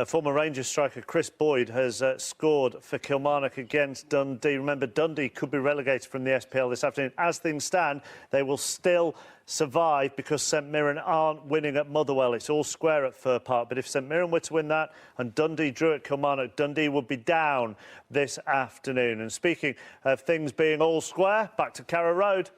Former Rangers striker Chris Boyd has scored for Kilmarnock against Dundee. Remember, Dundee could be relegated from the SPL this afternoon. As things stand, they will still survive because St Mirren aren't winning at Motherwell. It's all square at Fir Park. But if St Mirren were to win that and Dundee drew at Kilmarnock, Dundee would be down this afternoon. And speaking of things being all square, back to Carrow Road.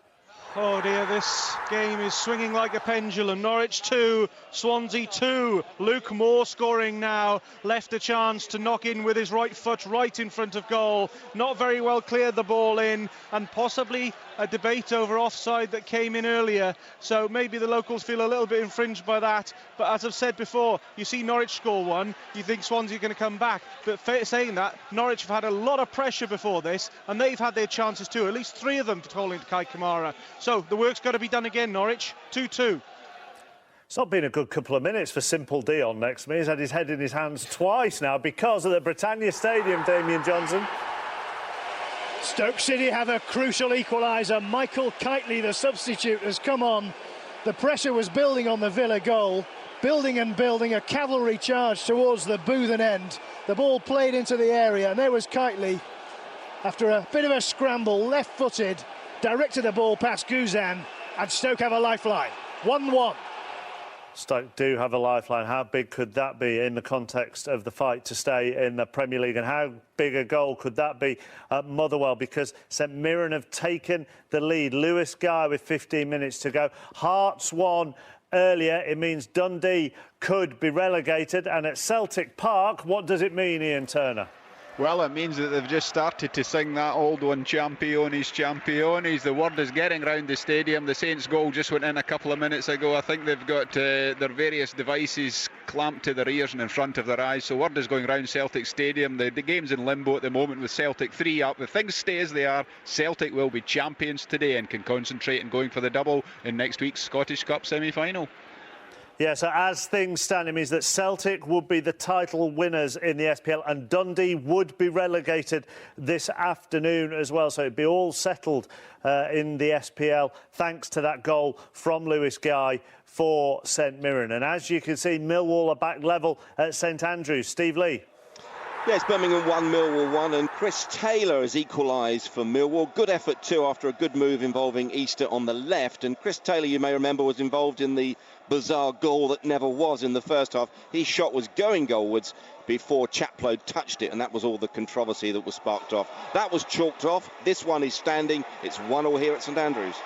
Oh dear, this game is swinging like a pendulum. Norwich 2, Swansea 2. Luke Moore scoring now. Left a chance to knock in with his right foot right in front of goal. Not very well cleared the ball in, and possibly a debate over offside that came in earlier. So maybe the locals feel a little bit infringed by that. But as I've said before, you see Norwich score one, you think Swansea are going to come back. But saying that, Norwich have had a lot of pressure before this, and they've had their chances too. At least 3 of them falling to Kai Kamara. So the work's got to be done again, Norwich. 2-2. It's not been a good couple of minutes for Simple Dion next to me. He's had his head in his hands twice now because of the Britannia Stadium, Damien Johnson. Stoke City have a crucial equaliser. Michael Kitely, the substitute, has come on. The pressure was building on the Villa goal. Building and building, a cavalry charge towards the Boothen end. The ball played into the area, and there was Kitely. After a bit of a scramble, left-footed, directed the ball past Guzan, and Stoke have a lifeline. 1-1. Stoke do have a lifeline. How big could that be in the context of the fight to stay in the Premier League? And how big a goal could that be at Motherwell? Because St Mirren have taken the lead. Lewis Guy with 15 minutes to go. Hearts won earlier. It means Dundee could be relegated. And at Celtic Park, what does it mean, Ian Turner? Well, it means that they've just started to sing that old one, Championes, Championes. The word is getting round the stadium. The Saints goal just went in a couple of minutes ago. I think they've got their various devices clamped to their ears and in front of their eyes. So word is going round Celtic Stadium. The game's in limbo at the moment with Celtic 3 up. If things stay as they are, Celtic will be champions today and can concentrate on going for the double in next week's Scottish Cup semi-final. Yeah, so as things stand, it means that Celtic would be the title winners in the SPL and Dundee would be relegated this afternoon as well. So it'd be all settled in the SPL thanks to that goal from Lewis Guy for St Mirren. And as you can see, Millwall are back level at St Andrews. Steve Lee. Yes, Birmingham 1, Millwall 1, and Chris Taylor has equalised for Millwall. Good effort too after a good move involving Easter on the left. And Chris Taylor, you may remember, was involved in the bizarre goal that never was in the first half. His shot was going goalwards before Chapman touched it, and that was all the controversy that was sparked off. That was chalked off. This one is standing. It's 1-1 here at St Andrews.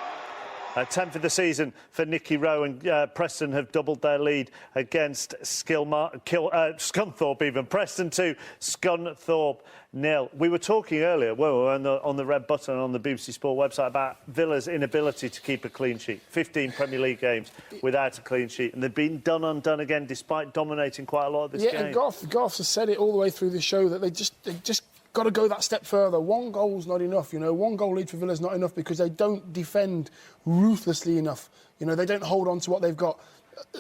10th of the season for Nicky Rowe, and Preston have doubled their lead against Scunthorpe even. Preston 2, Scunthorpe 0. We were talking earlier, on the Red Button on the BBC Sport website about Villa's inability to keep a clean sheet. 15 Premier League games without a clean sheet, and they've been done undone again despite dominating quite a lot of this game. Yeah, and Garth has said it all the way through the show that they just got to go that step further. One goal's not enough, you know. One goal lead for Villa's not enough because they don't defend ruthlessly enough. You know, they don't hold on to what they've got,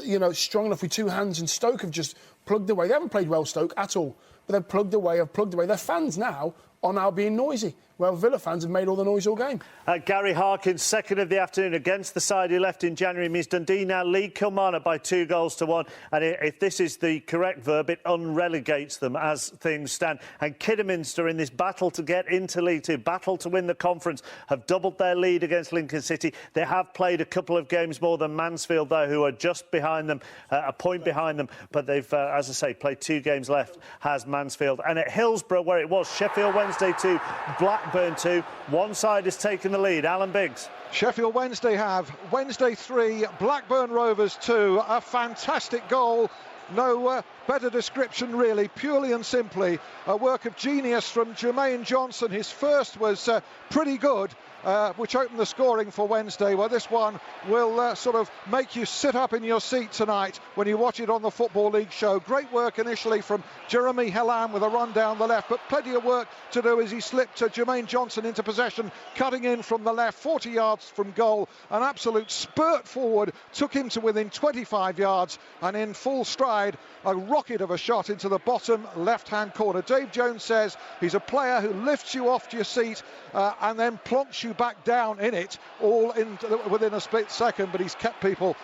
you know, strong enough with 2 hands. And Stoke have just plugged away. They haven't played well, Stoke, at all. But they've plugged away. Their fans now are now being noisy. Well, Villa fans have made all the noise all game. Gary Harkins, second of the afternoon against the side he left in January, means Dundee now lead Kilmarnock by 2-1. And if this is the correct verb, it unrelegates them as things stand. And Kidderminster, in this battle to get into League Two, battle to win the conference, have doubled their lead against Lincoln City. They have played a couple of games more than Mansfield, though, who are just behind them, a point behind them. But they've, as I say, played 2 games left, has Mansfield. And at Hillsborough, where it was, Sheffield Wednesday 2, Blackburn 2. One side has taken the lead. Alan Biggs. Sheffield Wednesday have. Wednesday 3, Blackburn Rovers 2. A fantastic goal. No better description, really. Purely and simply a work of genius from Jermaine Johnson. His first was pretty good, which opened the scoring for Wednesday. Well, this one will sort of make you sit up in your seat tonight when you watch it on the Football League show. Great work initially from Jeremy Hellam with a run down the left, but plenty of work to do as he slipped Jermaine Johnson into possession, cutting in from the left, 40 yards from goal. An absolute spurt forward, took him to within 25 yards, and in full stride, a rocket of a shot into the bottom left-hand corner. Dave Jones says he's a player who lifts you off your seat and then plonks you back down in it, all within a split second, but he's kept people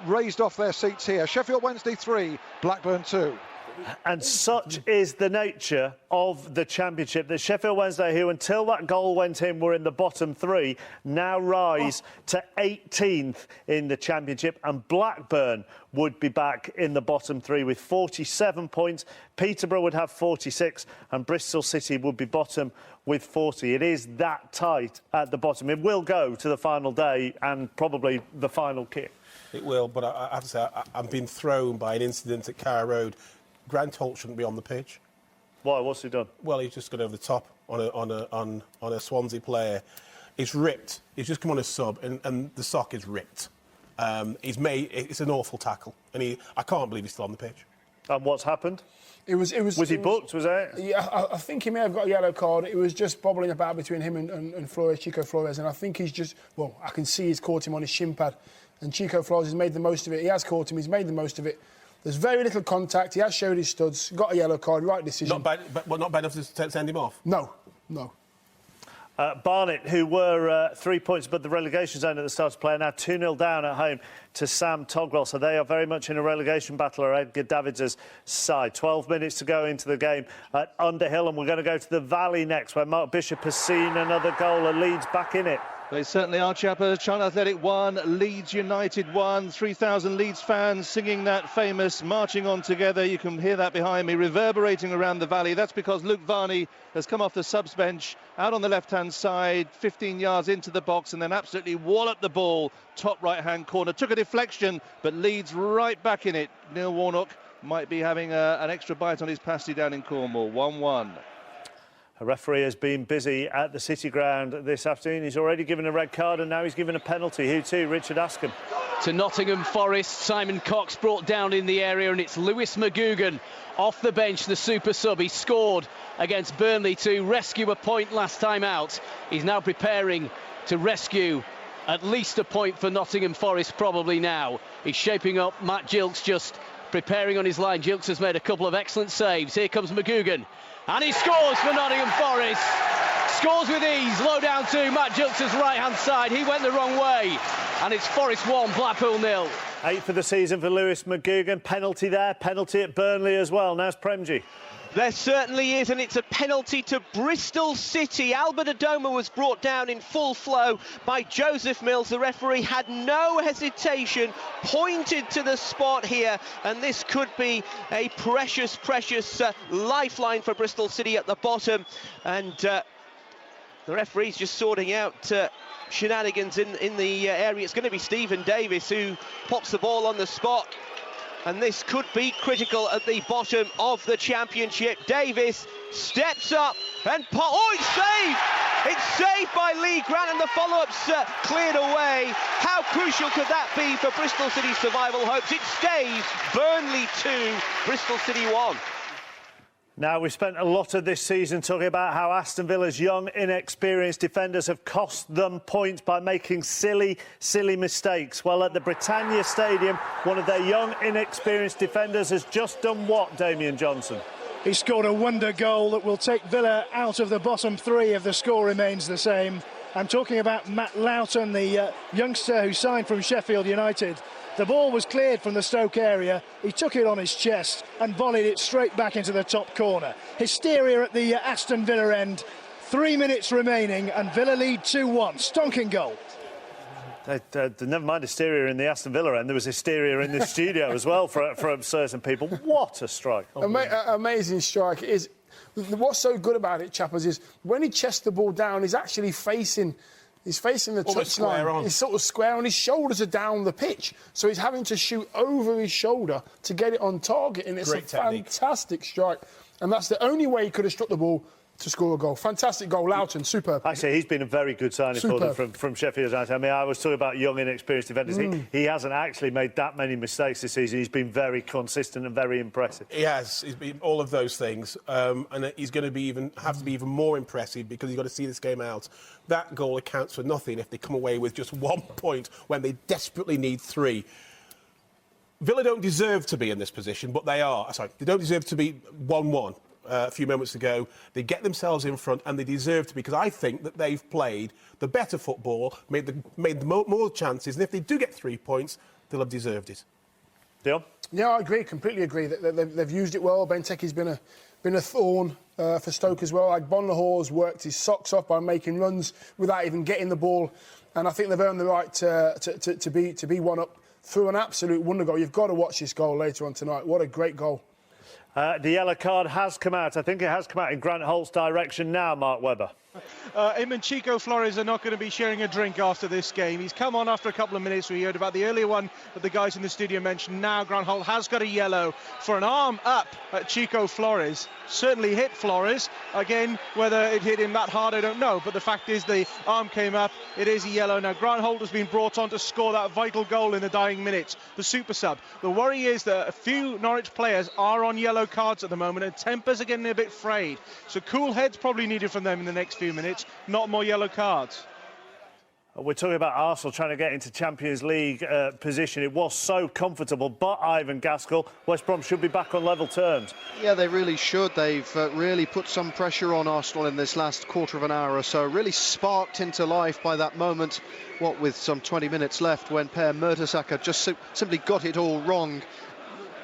raised off their seats here. Sheffield Wednesday 3, Blackburn 2. And such is the nature of the Championship that Sheffield Wednesday, who until that goal went in were in the bottom 3, now rise to 18th in the Championship, and Blackburn would be back in the bottom 3 with 47 points. Peterborough would have 46 and Bristol City would be bottom with 40. It is that tight at the bottom. It will go to the final day and probably the final kick. It will, but I have to say, I'm being thrown by an incident at Carrow Road. Grant Holt shouldn't be on the pitch. Why? What's he done? Well, he's just got over the top on a Swansea player. It's ripped. He's just come on a sub, and the sock is ripped. It's an awful tackle, and I can't believe he's still on the pitch. And what's happened? Was he booked? Was it? Yeah, I think he may have got a yellow card. It was just bobbling about between him and Flores, Chico Flores, and I think he's just, well, I can see he's caught him on his shin pad, and Chico Flores has made the most of it. He has caught him. He's made the most of it. There's very little contact. He has showed his studs. Got a yellow card. Right decision. Not bad enough to send him off? No. Barnet, who were 3 points above the relegation zone at the start of play, are now 2-0 down at home to Sam Togwell. So they are very much in a relegation battle at Edgar Davids' side. 12 minutes to go into the game at Underhill, and we're going to go to the Valley next, where Mark Bishop has seen another goal and Leeds back in it. They certainly are, Chappers. China Athletic 1, Leeds United 1. 3,000 Leeds fans singing that famous Marching On Together. You can hear that behind me, reverberating around the Valley. That's because Luke Varney has come off the subs bench, out on the left-hand side, 15 yards into the box, and then absolutely walloped the ball, top right-hand corner. Took a deflection, but Leeds right back in it. Neil Warnock might be having an extra bite on his pasty down in Cornwall. 1-1. A referee has been busy at the City Ground this afternoon. He's already given a red card and now he's given a penalty. Who to? Richard Askham. To Nottingham Forest, Simon Cox brought down in the area, and it's Lewis McGugan off the bench, the super sub. He scored against Burnley to rescue a point last time out. He's now preparing to rescue at least a point for Nottingham Forest probably now. He's shaping up. Matt Gilks just preparing on his line. Gilks has made a couple of excellent saves. Here comes McGugan. And he scores for Nottingham Forest. Scores with ease. Low down to Matt Gilks' right-hand side. He went the wrong way. And it's Forest 1, Blackpool 0. 8 for the season for Lewis McGugan. Penalty there. Penalty at Burnley as well. Now it's Premji. There certainly is, and it's a penalty to Bristol City. Albert Adoma was brought down in full flow by Joseph Mills. The referee had no hesitation, pointed to the spot here, and this could be a precious lifeline for Bristol City at the bottom. And the referee's just sorting out shenanigans in the area. It's going to be Stephen Davis who pops the ball on the spot. And this could be critical at the bottom of the Championship. Davis steps up and it's saved! It's saved by Lee Grant, and the follow-up's cleared away. How crucial could that be for Bristol City's survival hopes? It stays Burnley 2, Bristol City 1. Now, we spent a lot of this season talking about how Aston Villa's young, inexperienced defenders have cost them points by making silly mistakes. Well, at the Britannia Stadium, one of their young, inexperienced defenders has just done what, Damian Johnson? He scored a wonder goal that will take Villa out of the bottom three if the score remains the same. I'm talking about Matt Loughton, the youngster who signed from Sheffield United. The ball was cleared from the Stoke area. He took it on his chest and volleyed it straight back into the top corner. Hysteria at the Aston Villa end. 3 minutes remaining and Villa lead 2-1. Stonking goal. Never mind hysteria in the Aston Villa end, there was hysteria in the studio as well for certain people. What a strike. Amazing strike. What's so good about it, Chappers, is when he chests the ball down, he's actually facing the touchline. He's sort of square and his shoulders are down the pitch. So he's having to shoot over his shoulder to get it on target. And it's a fantastic strike. And that's the only way he could have struck the ball to score a goal. Fantastic goal, Loughton, superb. Actually, he's been a very good signing for them from Sheffield United. I mean, I was talking about young, inexperienced defenders. He hasn't actually made that many mistakes this season. He's been very consistent and very impressive. He has. He's been all of those things. And he's going to have to be even more impressive because you've got to see this game out. That goal accounts for nothing if they come away with just 1 point when they desperately need 3. Villa don't deserve to be in this position, but they are. Sorry, they don't deserve to be 1-1. A few moments ago, they get themselves in front and they deserve to, because I think that they've played the better football, made the more chances, and if they do get 3 points, they'll have deserved it. Dion? Yeah, I agree, completely agree. They've used it well. Benteke's been a thorn for Stoke as well. Like Bonlahor's worked his socks off by making runs without even getting the ball, and I think they've earned the right to be one up through an absolute wonder goal. You've got to watch this goal later on tonight. What a great goal. The yellow card has come out. I think it has come out in Grant Holt's direction now, Mark Webber. Him and Chico Flores are not going to be sharing a drink after this game. He's come on after a couple of minutes. We heard about the earlier one that the guys in the studio mentioned. Now Grant Holt has got a yellow for an arm up at Chico Flores. Certainly hit Flores. Again, whether it hit him that hard, I don't know. But the fact is the arm came up. It is a yellow. Now Grant Holt has been brought on to score that vital goal in the dying minutes. The super sub. The worry is that a few Norwich players are on yellow cards at the moment and tempers are getting a bit frayed. So cool heads probably needed from them in the next few minutes, not more yellow cards. We're talking about Arsenal trying to get into Champions League position. It was so comfortable, but Ivan Gaskell, West Brom should be back on level terms. Yeah, they really should. They've really put some pressure on Arsenal in this last quarter of an hour or so. Really sparked into life by that moment, with some 20 minutes left, when Per Mertesacker just simply got it all wrong.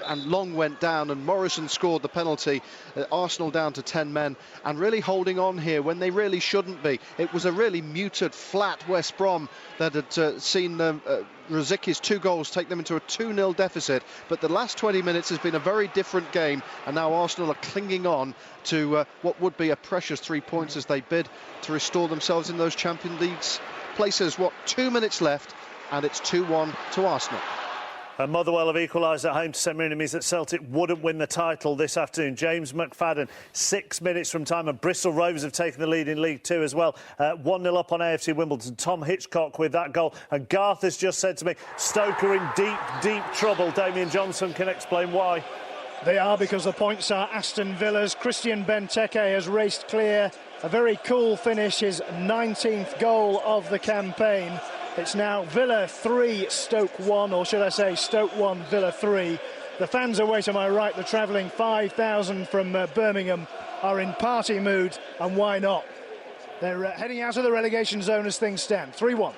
And Long went down and Morrison scored the penalty. Arsenal down to 10 men and really holding on here when they really shouldn't be. It was a really muted, flat West Brom that had seen Ruzicki's 2 goals take them into a 2-0 deficit. But the last 20 minutes has been a very different game, and now Arsenal are clinging on to what would be a precious 3 points as they bid to restore themselves in those Champions League's places. 2 minutes left, and it's 2-1 to Arsenal. Motherwell have equalised at home to St Mirren. It means that Celtic wouldn't win the title this afternoon. James McFadden, 6 minutes from time, and Bristol Rovers have taken the lead in League 2 as well. 1-0 up on AFC Wimbledon. Tom Hitchcock with that goal. And Garth has just said to me, Stoke are in deep, deep trouble. Damien Johnson can explain why. They are, because the points are Aston Villa's. Christian Benteke has raced clear. A very cool finish, his 19th goal of the campaign. It's now Villa 3, Stoke 1, or should I say Stoke 1, Villa 3. The fans away to my right, the travelling 5,000 from Birmingham, are in party mood, and why not? They're heading out of the relegation zone as things stand. 3-1.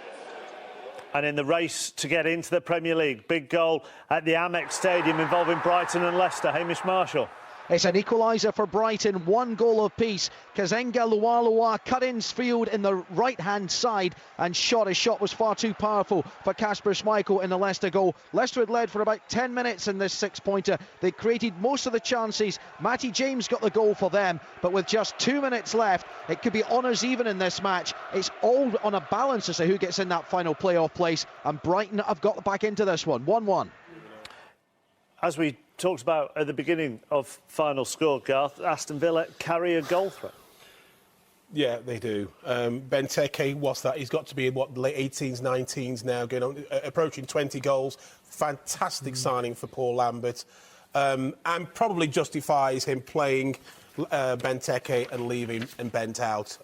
And in the race to get into the Premier League, big goal at the Amex Stadium involving Brighton and Leicester. Hamish Marshall. It's an equaliser for Brighton, 1 goal apiece. Kazenga Lualua cut infield in the right-hand side and shot. His shot was far too powerful for Kasper Schmeichel in the Leicester goal. Leicester had led for about 10 minutes in this 6-pointer. They created most of the chances. Matty James got the goal for them, but with just 2 minutes left, it could be honours even in this match. It's all on a balance as to who gets in that final playoff place, and Brighton have got back into this one, 1-1. As we talked about at the beginning of final score, Garth, Aston Villa carry a goal threat. Yeah, they do. Benteke, what's that? He's got to be in, the late 18s, 19s now, going on, approaching 20 goals. Fantastic signing for Paul Lambert. And probably justifies him playing Benteke and leaving and Bent out.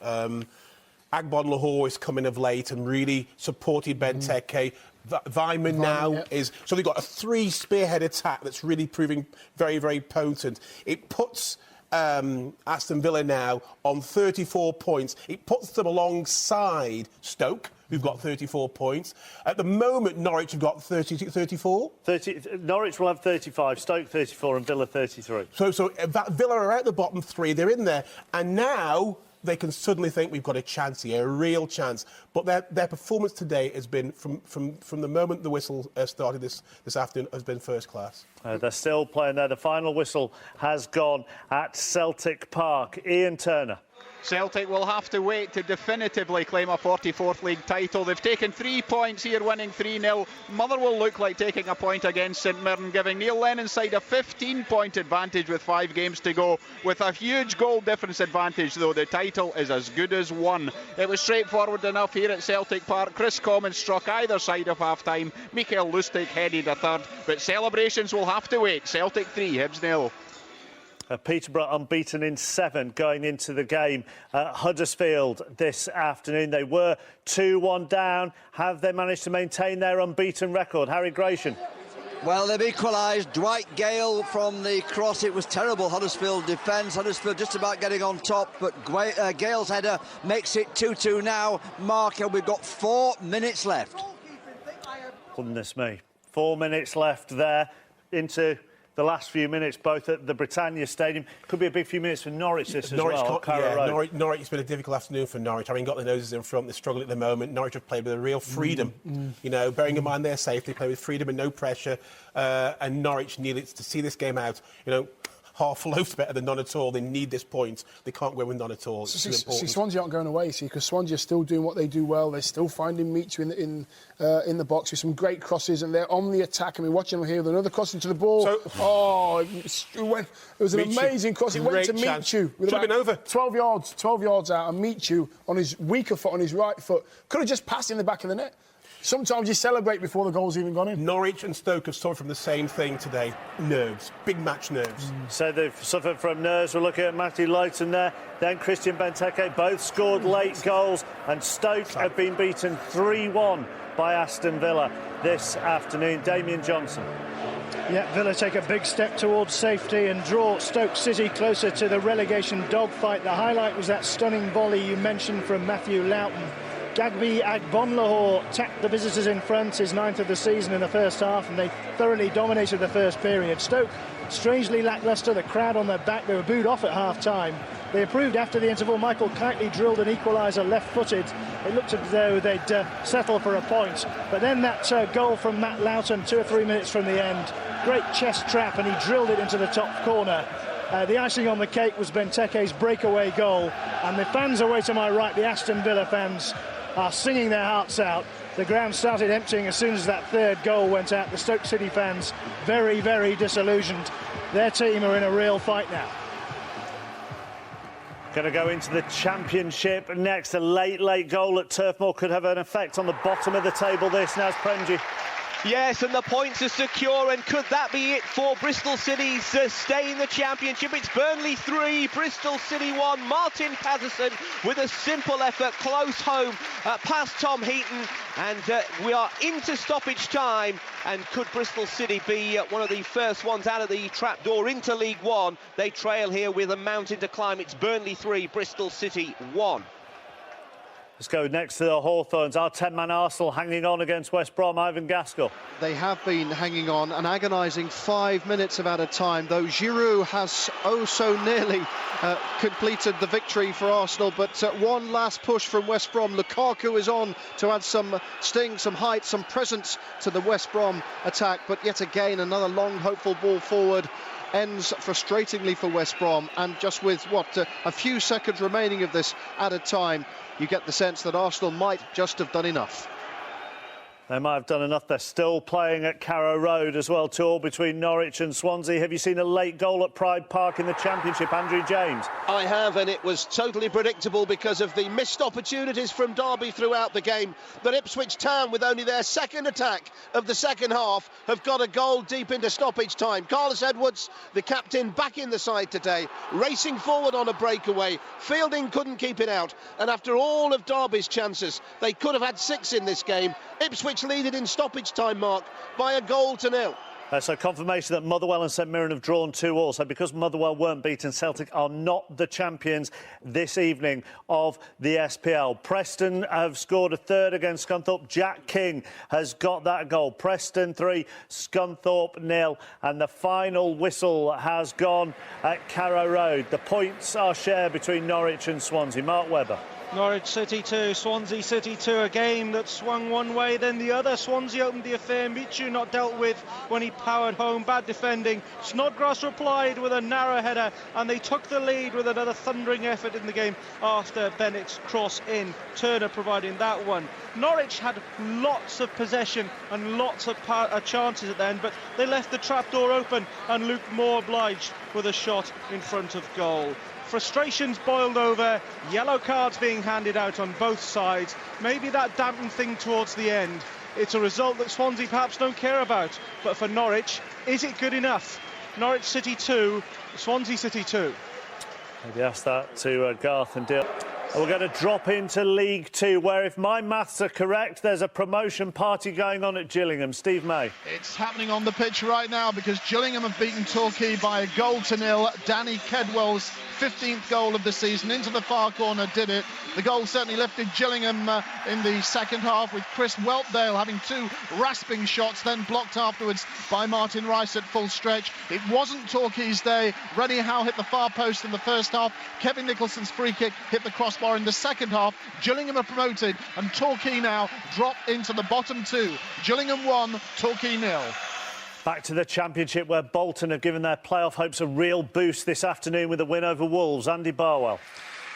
Agbonlahor is coming of late and really supported Benteke. Weimann now is... So they've got a 3 spearhead attack that's really proving very, very potent. It puts Aston Villa now on 34 points. It puts them alongside Stoke, who've got 34 points. At the moment, Norwich have got 34. Norwich will have 35, Stoke 34 and Villa 33. So Villa are out the bottom three, they're in there, and now they can suddenly think we've got a chance here, a real chance. But their performance today has been, from the moment the whistle started this afternoon, has been first class. They're still playing there. The final whistle has gone at Celtic Park. Ian Turner. Celtic will have to wait to definitively claim a 44th league title. They've taken 3 points here, winning 3-0. Motherwell look like taking a point against St Mirren, giving Neil Lennon's side a 15-point advantage with 5 games to go. With a huge goal difference advantage, though, the title is as good as won. It was straightforward enough here at Celtic Park. Chris Commons struck either side of half-time. Mikael Lustig headed a third, but celebrations will have to wait. Celtic 3, Hibs 0. Peterborough unbeaten in 7 going into the game at Huddersfield this afternoon. They were 2-1 down. Have they managed to maintain their unbeaten record? Harry Gratian. Well, they've equalised. Dwight Gale from the cross. It was terrible Huddersfield defence. Huddersfield just about getting on top, but Gale's header makes it 2-2 now. Mark, and we've got 4 minutes left. Goodness me. 4 minutes left there into the last few minutes, both at the Britannia Stadium. Could be a big few minutes for Norwich this as well. Norwich has been a difficult afternoon for Norwich. Having got their noses in front, they're struggling at the moment. Norwich have played with a real freedom. You know, bearing in mind their safety, play with freedom and no pressure. And Norwich needed to see this game out. You know, half a loaf's better than none at all. They need this point. They can't win with none at all. It's See, Swansea aren't going away, because Swansea are still doing what they do well. They're still finding Michu in the box with some great crosses, and they're on the attack. I mean, watching them here with another cross into the ball. It was an amazing cross. It went to Michu with about over 12 yards out, and Michu on his weaker foot, on his right foot, could have just passed in the back of the net. Sometimes you celebrate before the goal's even gone in. Norwich and Stoke have suffered from the same thing today. Nerves. Big match nerves. So they've suffered from nerves. We're looking at Matthew Leighton there. Then Christian Benteke. Both scored late goals. And Stoke have been beaten 3-1 by Aston Villa this afternoon. Damien Johnson. Yeah, Villa take a big step towards safety and draw Stoke City closer to the relegation dogfight. The highlight was that stunning volley you mentioned from Matthew Loughton. Gagby Agbonlahor tapped the visitors in front, his 9th of the season in the first half, and they thoroughly dominated the first period. Stoke, strangely lacklustre, the crowd on their back. They were booed off at half-time. They improved after the interval. Michael Kightly drilled an equaliser left-footed. It looked as though they'd settle for a point. But then that goal from Matt Loughton, 2 or 3 minutes from the end, great chest trap, and he drilled it into the top corner. The icing on the cake was Benteke's breakaway goal. And the fans away to my right, the Aston Villa fans, are singing their hearts out. The ground started emptying as soon as that third goal went out. The Stoke City fans very, very disillusioned. Their team are in a real fight now. Going to go into the Championship next. A late goal at Turf Moor could have an effect on the bottom of the table. This now's Prenji. Yes, and the points are secure, and could that be it for Bristol City's stay in the Championship? It's Burnley 3, Bristol City 1. Martin Patterson with a simple effort, close home, past Tom Heaton, and we are into stoppage time. And could Bristol City be one of the first ones out of the trapdoor into League One? They trail here with a mountain to climb. It's Burnley 3, Bristol City 1. Let's go next to the Hawthorns. Our 10-man Arsenal hanging on against West Brom. Ivan Gaskell. They have been hanging on an agonising 5 minutes about a time, though Giroud has so nearly completed the victory for Arsenal. But one last push from West Brom. Lukaku is on to add some sting, some height, some presence to the West Brom attack. But yet again, another long, hopeful ball forward ends frustratingly for West Brom. And just with, a few seconds remaining of this added time, you get the sense that Arsenal might just have done enough. They might have done enough. They're still playing at Carrow Road as well, 2-2 between Norwich and Swansea. Have you seen a late goal at Pride Park in the Championship, Andrew James? I have, and it was totally predictable because of the missed opportunities from Derby throughout the game. But Ipswich Town, with only their second attack of the second half, have got a goal deep into stoppage time. Carlos Edwards, the captain, back in the side today, racing forward on a breakaway. Fielding couldn't keep it out, and after all of Derby's chances, they could have had 6 in this game. Ipswich lead it in stoppage time, Mark, by a 1-0. So confirmation that Motherwell and St Mirren have drawn 2-2. So because Motherwell weren't beaten, Celtic are not the champions this evening of the SPL. Preston have scored a third against Scunthorpe. Jack King has got that goal. Preston 3, Scunthorpe 0. And the final whistle has gone at Carrow Road. The points are shared between Norwich and Swansea. Mark Webber. Norwich City 2, Swansea City 2, a game that swung one way then the other. Swansea opened the affair, Michu not dealt with when he powered home, bad defending. Snodgrass replied with a narrow header and they took the lead with another thundering effort in the game after Bennett's cross in. Turner providing that one. Norwich had lots of possession and lots of chances at the end, but they left the trapdoor open and Luke Moore obliged with a shot in front of goal. Frustrations boiled over, yellow cards being handed out on both sides. Maybe that dampened thing towards the end. It's a result that Swansea perhaps don't care about. But for Norwich, is it good enough? Norwich City 2, Swansea City 2. Maybe ask that to Garth and Dion. We're going to drop into League 2, where if my maths are correct, there's a promotion party going on at Gillingham. Steve May. It's happening on the pitch right now because Gillingham have beaten Torquay by 1-0. Danny Kedwell's 15th goal of the season into the far corner did it. The goal certainly lifted Gillingham in the second half, with Chris Weltdale having 2 rasping shots, then blocked afterwards by Martin Rice at full stretch. It wasn't Torquay's day. Rennie Howe hit the far post in the first half. Kevin Nicholson's free kick hit the crossbar in the second half. Gillingham are promoted and Torquay now drop into the bottom 2. Gillingham 1, Torquay 0. Back to the Championship, where Bolton have given their playoff hopes a real boost this afternoon with a win over Wolves. Andy Barwell.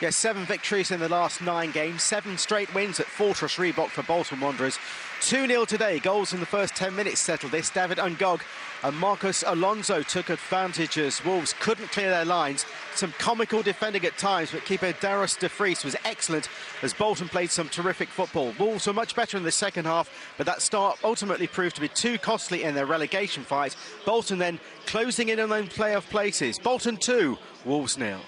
Yes, 7 victories in the last 9 games, 7 straight wins at Fortress Reebok for Bolton Wanderers. 2-0 today. Goals in the first 10 minutes settled this. David Ngog and Marcus Alonso took advantage as Wolves couldn't clear their lines. Some comical defending at times, but keeper Darius de Vries was excellent as Bolton played some terrific football. Wolves were much better in the second half, but that start ultimately proved to be too costly in their relegation fight. Bolton then closing in on their playoff places. Bolton 2, Wolves 0.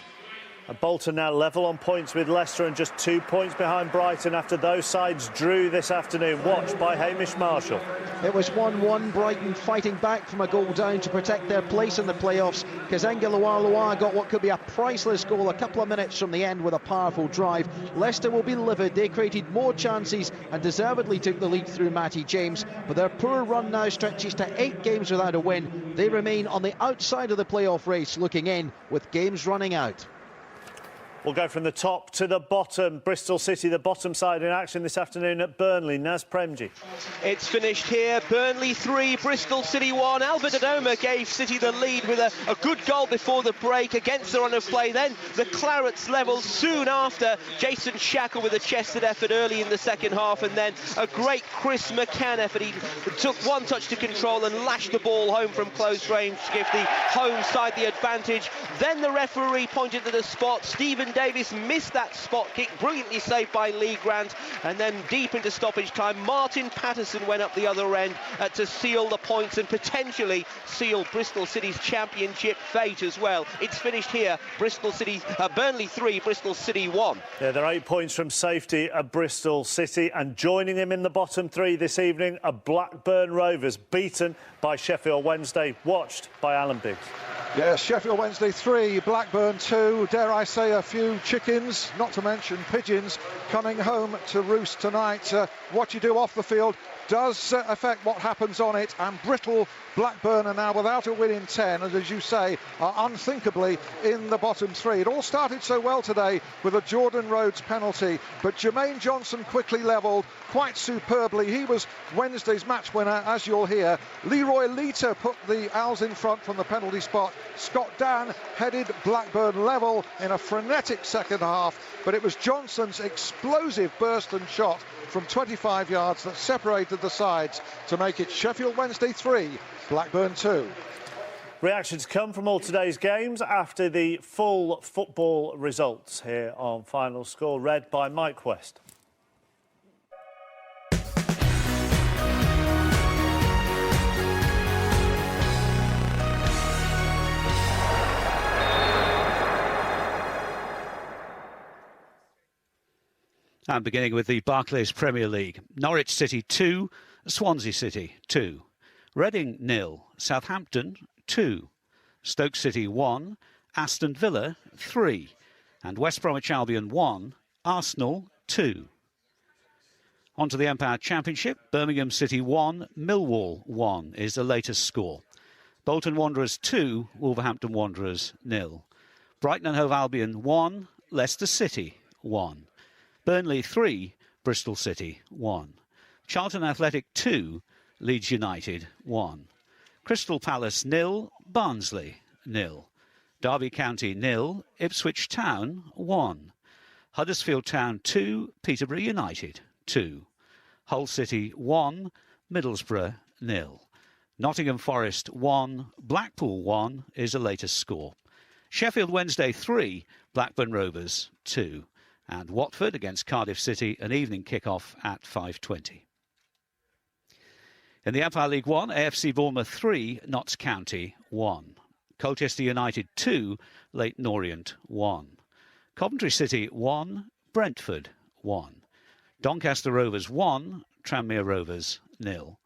And Bolton now level on points with Leicester and just 2 points behind Brighton after those sides drew this afternoon. Watched by Hamish Marshall. It was 1-1, Brighton fighting back from a goal down to protect their place in the playoffs. Kazenga Loa got what could be a priceless goal a couple of minutes from the end with a powerful drive. Leicester will be livid. They created more chances and deservedly took the lead through Matty James. But their poor run now stretches to 8 games without a win. They remain on the outside of the playoff race, looking in with games running out. We'll go from the top to the bottom. Bristol City, the bottom side in action this afternoon at Burnley. Naz Premji. It's finished here. Burnley 3, Bristol City 1. Albert Adoma gave City the lead with a good goal before the break against the run of play. Then the Clarets levelled soon after. Jason Shackle with a chested effort early in the second half, and then a great Chris McCann effort. He took one touch to control and lashed the ball home from close range to give the home side the advantage. Then the referee pointed to the spot. Stephen Davis missed that spot kick, brilliantly saved by Lee Grant, and then deep into stoppage time, Martin Patterson went up the other end to seal the points and potentially seal Bristol City's championship fate as well. It's finished here. Burnley 3, Bristol City 1. Yeah, they're 8 points from safety at Bristol City, and joining him in the bottom 3 this evening are Blackburn Rovers, beaten by Sheffield Wednesday, watched by Alan Biggs. Yes, Sheffield Wednesday 3, Blackburn 2. Dare I say a few chickens, not to mention pigeons, coming home to roost tonight. What you do off the field does affect what happens on it, and brittle Blackburn are now without a win in 10, and as you say, are unthinkably in the bottom 3. It all started so well today with a Jordan Rhodes penalty, but Jermaine Johnson quickly levelled quite superbly. He was Wednesday's match winner, as you'll hear. Leroy Lita put the Owls in front from the penalty spot. Scott Dan headed Blackburn level in a frenetic second half, but it was Johnson's explosive burst and shot from 25 yards that separated the sides to make it Sheffield Wednesday 3, Blackburn 2. Reactions come from all today's games after the full football results here on Final Score, read by Mike West. And beginning with the Barclays Premier League. Norwich City 2, Swansea City 2. Reading 0, Southampton 2, Stoke City 1, Aston Villa 3, and West Bromwich Albion 1, Arsenal 2. On to the Empire Championship. Birmingham City 1, Millwall 1 is the latest score. Bolton Wanderers 2, Wolverhampton Wanderers 0. Brighton and Hove Albion 1, Leicester City 1. Burnley 3, Bristol City 1. Charlton Athletic 2, Leeds United 1. Crystal Palace 0, Barnsley 0. Derby County 0, Ipswich Town 1. Huddersfield Town 2, Peterborough United 2. Hull City 1, Middlesbrough 0. Nottingham Forest 1, Blackpool 1 is the latest score. Sheffield Wednesday 3, Blackburn Rovers 2. And Watford against Cardiff City, an evening kick-off at 5:20. In the Empire League 1, AFC Bournemouth 3, Notts County 1. Colchester United 2, Leyton Orient 1. Coventry City 1, Brentford 1. Doncaster Rovers 1, Tranmere Rovers 0.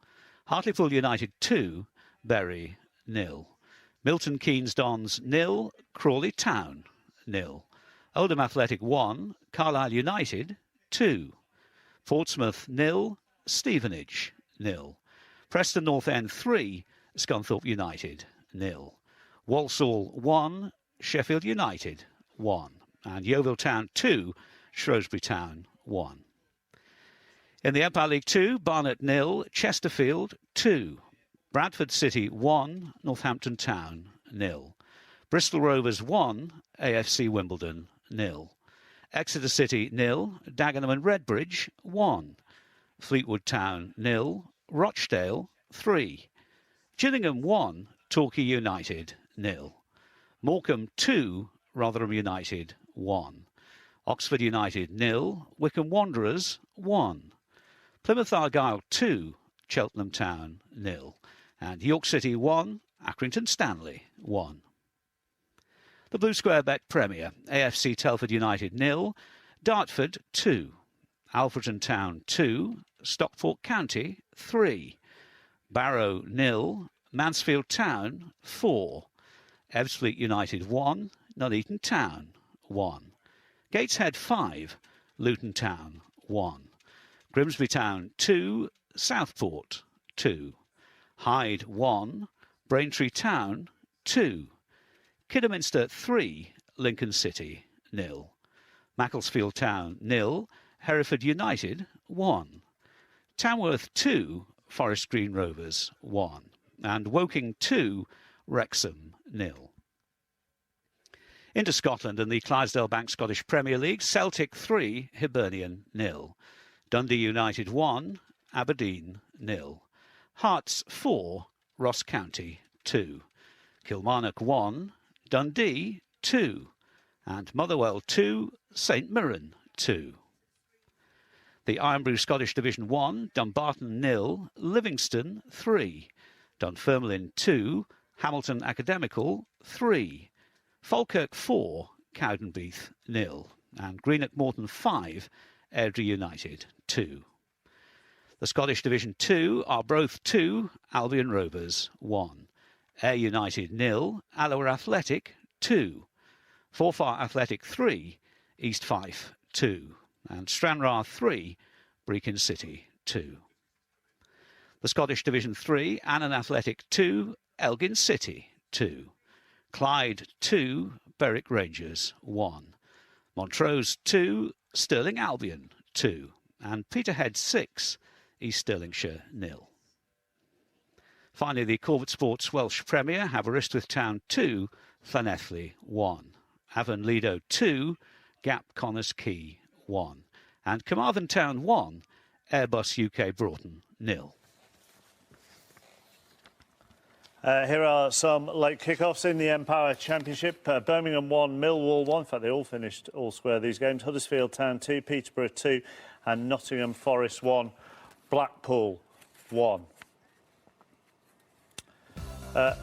Hartlepool United 2, Bury 0. Milton Keynes Dons 0, Crawley Town 0. Oldham Athletic 1, Carlisle United 2. Portsmouth 0, Stevenage 0. Preston North End 3, Scunthorpe United 0. Walsall 1, Sheffield United 1. And Yeovil Town 2, Shrewsbury Town 1. In the Empire League 2, Barnet 0, Chesterfield 2. Bradford City 1, Northampton Town 0. Bristol Rovers 1, AFC Wimbledon 0. Exeter City 0, Dagenham and Redbridge 1. Fleetwood Town 0, Rochdale 3. Gillingham 1, Torquay United 0. Morecambe 2, Rotherham United 1. Oxford United 0, Wycombe Wanderers 1. Plymouth Argyle 2, Cheltenham Town 0. And York City 1, Accrington Stanley 1. The Blue Square Bet Premier, AFC Telford United 0, Dartford 2. Alfreton Town 2, Stockport County 3. Barrow 0, Mansfield Town 4. Ebbsfleet United 1, Nuneaton Town 1. Gateshead 5, Luton Town 1. Grimsby Town 2, Southport 2. Hyde 1, Braintree Town 2. Kidderminster 3, Lincoln City 0. Macclesfield Town 0, Hereford United 1. Tamworth 2, Forest Green Rovers 1. And Woking 2, Wrexham 0. Into Scotland and the Clydesdale Bank Scottish Premier League, Celtic 3, Hibernian 0. Dundee United 1, Aberdeen 0. Hearts 4, Ross County 2. Kilmarnock 1, Dundee 2. And Motherwell 2, St Mirren 2. The Ironbrew Scottish Division 1, Dumbarton 0, Livingston 3. Dunfermline 2, Hamilton Academical 3. Falkirk 4, Cowdenbeath 0. And Greenock Morton 5, Airdrie United 2. The Scottish Division 2, Arbroath 2, Albion Rovers 1. Ayr United 0, Alloa Athletic 2. Forfar Athletic 3, East Fife 2. And Stranraer 3, Brecon City 2. The Scottish Division 3, Annan Athletic 2, Elgin City 2. Clyde 2, Berwick Rangers 1. Montrose 2, Stirling Albion 2. And Peterhead 6, East Stirlingshire 0. Finally, the Corvette Sports Welsh Premier, Aberystwyth Town 2, Llanelli 1. Avon Lido 2, Gap Connors Quay 1. And Carmarthen Town 1, Airbus UK Broughton 0. Here are some late kickoffs in the Empower Championship. Birmingham 1, Millwall 1. In fact, they all finished all square, these games. Huddersfield Town 2, Peterborough 2, and Nottingham Forest 1, Blackpool 1.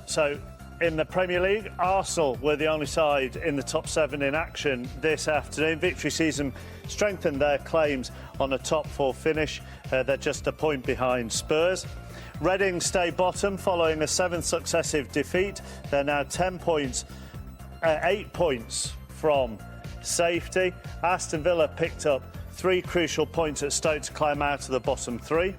So In the Premier League, Arsenal were the only side in the top 7 in action this afternoon. Victory sees them strengthen their claims on a top 4 finish. They're just a point behind Spurs. Reading stay bottom following a 7th successive defeat. They're now 10 points, 8 points from safety. Aston Villa picked up 3 crucial points at Stoke to climb out of the bottom 3.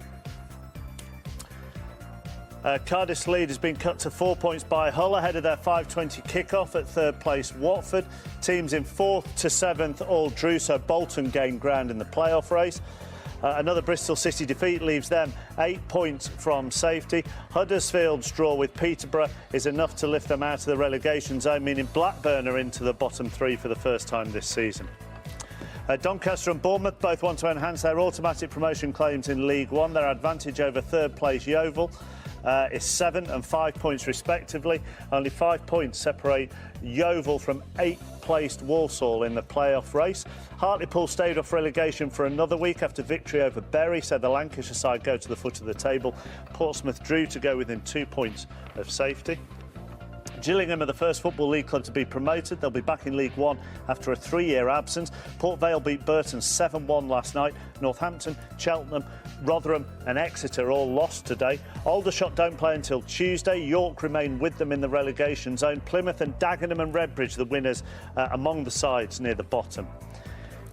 Cardiff's lead has been cut to 4 points by Hull ahead of their 5:20 kick-off at 3rd place Watford. Teams in 4th to 7th all drew, so Bolton gained ground in the playoff race. Another Bristol City defeat leaves them 8 points from safety. Huddersfield's draw with Peterborough is enough to lift them out of the relegation zone, meaning Blackburn are into the bottom 3 for the first time this season. Doncaster and Bournemouth both want to enhance their automatic promotion claims in League One. Their advantage over 3rd place Yeovil is 7 and 5 points respectively. Only 5 points separate Yeovil from 8th placed Walsall in the playoff race. Hartlepool stayed off relegation for another week after victory over Bury, so the Lancashire side go to the foot of the table. Portsmouth drew to go within 2 points of safety. Gillingham are the first Football League club to be promoted. They'll be back in League One after a 3-year absence. Port Vale beat Burton 7-1 last night. Northampton, Cheltenham, Rotherham and Exeter all lost today. Aldershot don't play until Tuesday. York remain with them in the relegation zone. Plymouth and Dagenham and Redbridge the winners among the sides near the bottom.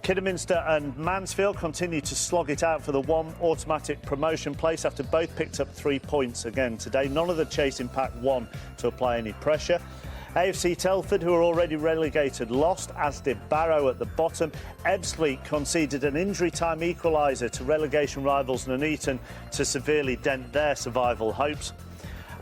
Kidderminster and Mansfield continue to slog it out for the 1 automatic promotion place after both picked up 3 points again today. None of the chasing pack won to apply any pressure. AFC Telford, who are already relegated, lost, as did Barrow at the bottom. Ebbsfleet conceded an injury-time equaliser to relegation rivals Nuneaton to severely dent their survival hopes.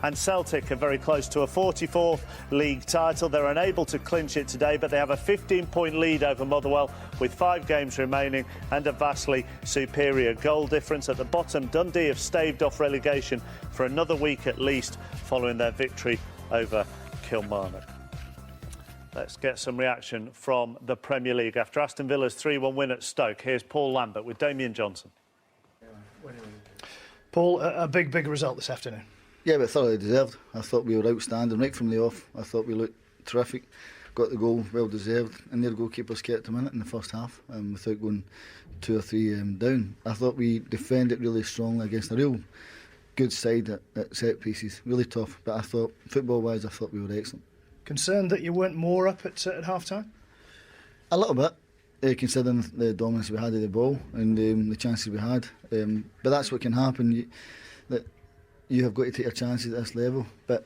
And Celtic are very close to a 44th league title. They're unable to clinch it today, but they have a 15-point lead over Motherwell with 5 games remaining and a vastly superior goal difference. At the bottom, Dundee have staved off relegation for another week at least following their victory over Kilmarnock. Let's get some reaction from the Premier League after Aston Villa's 3-1 win at Stoke. Here's Paul Lambert with Damien Johnson. Paul, a big result this afternoon. Yeah, but thoroughly deserved. I thought we were outstanding right from the off. I thought we looked terrific. Got the goal, well deserved, and their goalkeepers kept them in it in the first half without going 2 or 3 down. I thought we defended really strongly against a real good side at set pieces. Really tough, but I thought, football-wise, I thought we were excellent. Concerned that you weren't more up at half-time? A little bit, considering the dominance we had of the ball and the chances we had. But that's what can happen. You have got to take your chances at this level, but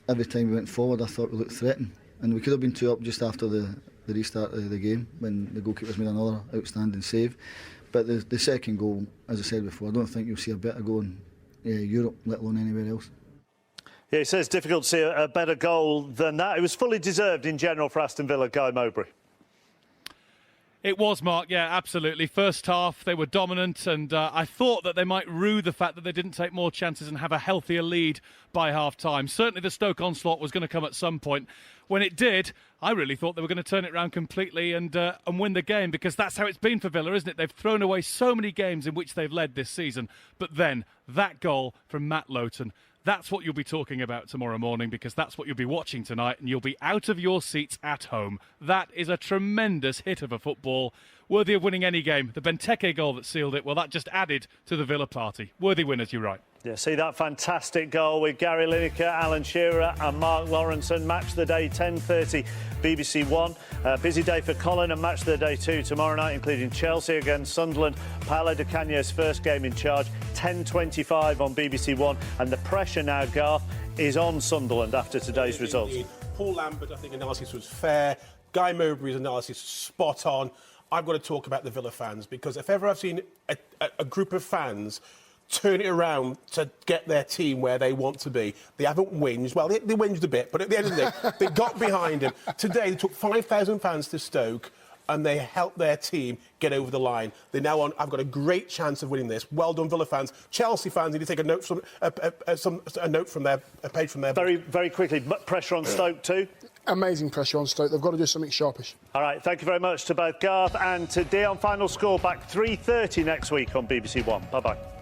every time we went forward I thought we looked threatened, and we could have been 2 up just after the restart of the game when the goalkeepers made another outstanding save. But the second goal, as I said before, I don't think you'll see a better goal in Europe, let alone anywhere else. Yeah, he says it's difficult to see a better goal than that. It was fully deserved in general for Aston Villa. Guy Mowbray. It was, Mark, yeah, absolutely. First half, they were dominant, and I thought that they might rue the fact that they didn't take more chances and have a healthier lead by half-time. Certainly the Stoke onslaught was going to come at some point. When it did, I really thought they were going to turn it around completely and win the game, because that's how it's been for Villa, isn't it? They've thrown away so many games in which they've led this season. But then, that goal from Matt Lowton, that's what you'll be talking about tomorrow morning, because that's what you'll be watching tonight, and you'll be out of your seats at home. That is a tremendous hit of a football, worthy of winning any game. The Benteke goal that sealed it, well, that just added to the Villa party. Worthy winners, you're right. Yeah, see that fantastic goal with Gary Lineker, Alan Shearer and Mark Lawrenson. Match of the day, 10:30, BBC One. Busy day for Colin, and match of the day too tomorrow night, including Chelsea against Sunderland. Paolo Di Canio's first game in charge, 10:25 on BBC One. And the pressure now, Garth, is on Sunderland after today's results. Paul Lambert, I think, analysis was fair. Guy Mowbray's analysis spot on. I've got to talk about the Villa fans, because if ever I've seen a group of fans turn it around to get their team where they want to be. They haven't whinged. Well, they whinged a bit, but at the end of the day, they got behind him. Today, they took 5,000 fans to Stoke, and they helped their team get over the line. They're now on. I've got a great chance of winning this. Well done, Villa fans. Chelsea fans need to take a note from a page from their. Very quickly, pressure on Stoke too. Amazing pressure on Stoke. They've got to do something sharpish. All right, thank you very much to both Garth and to Dion. Final score back 3:30 next week on BBC One. Bye bye.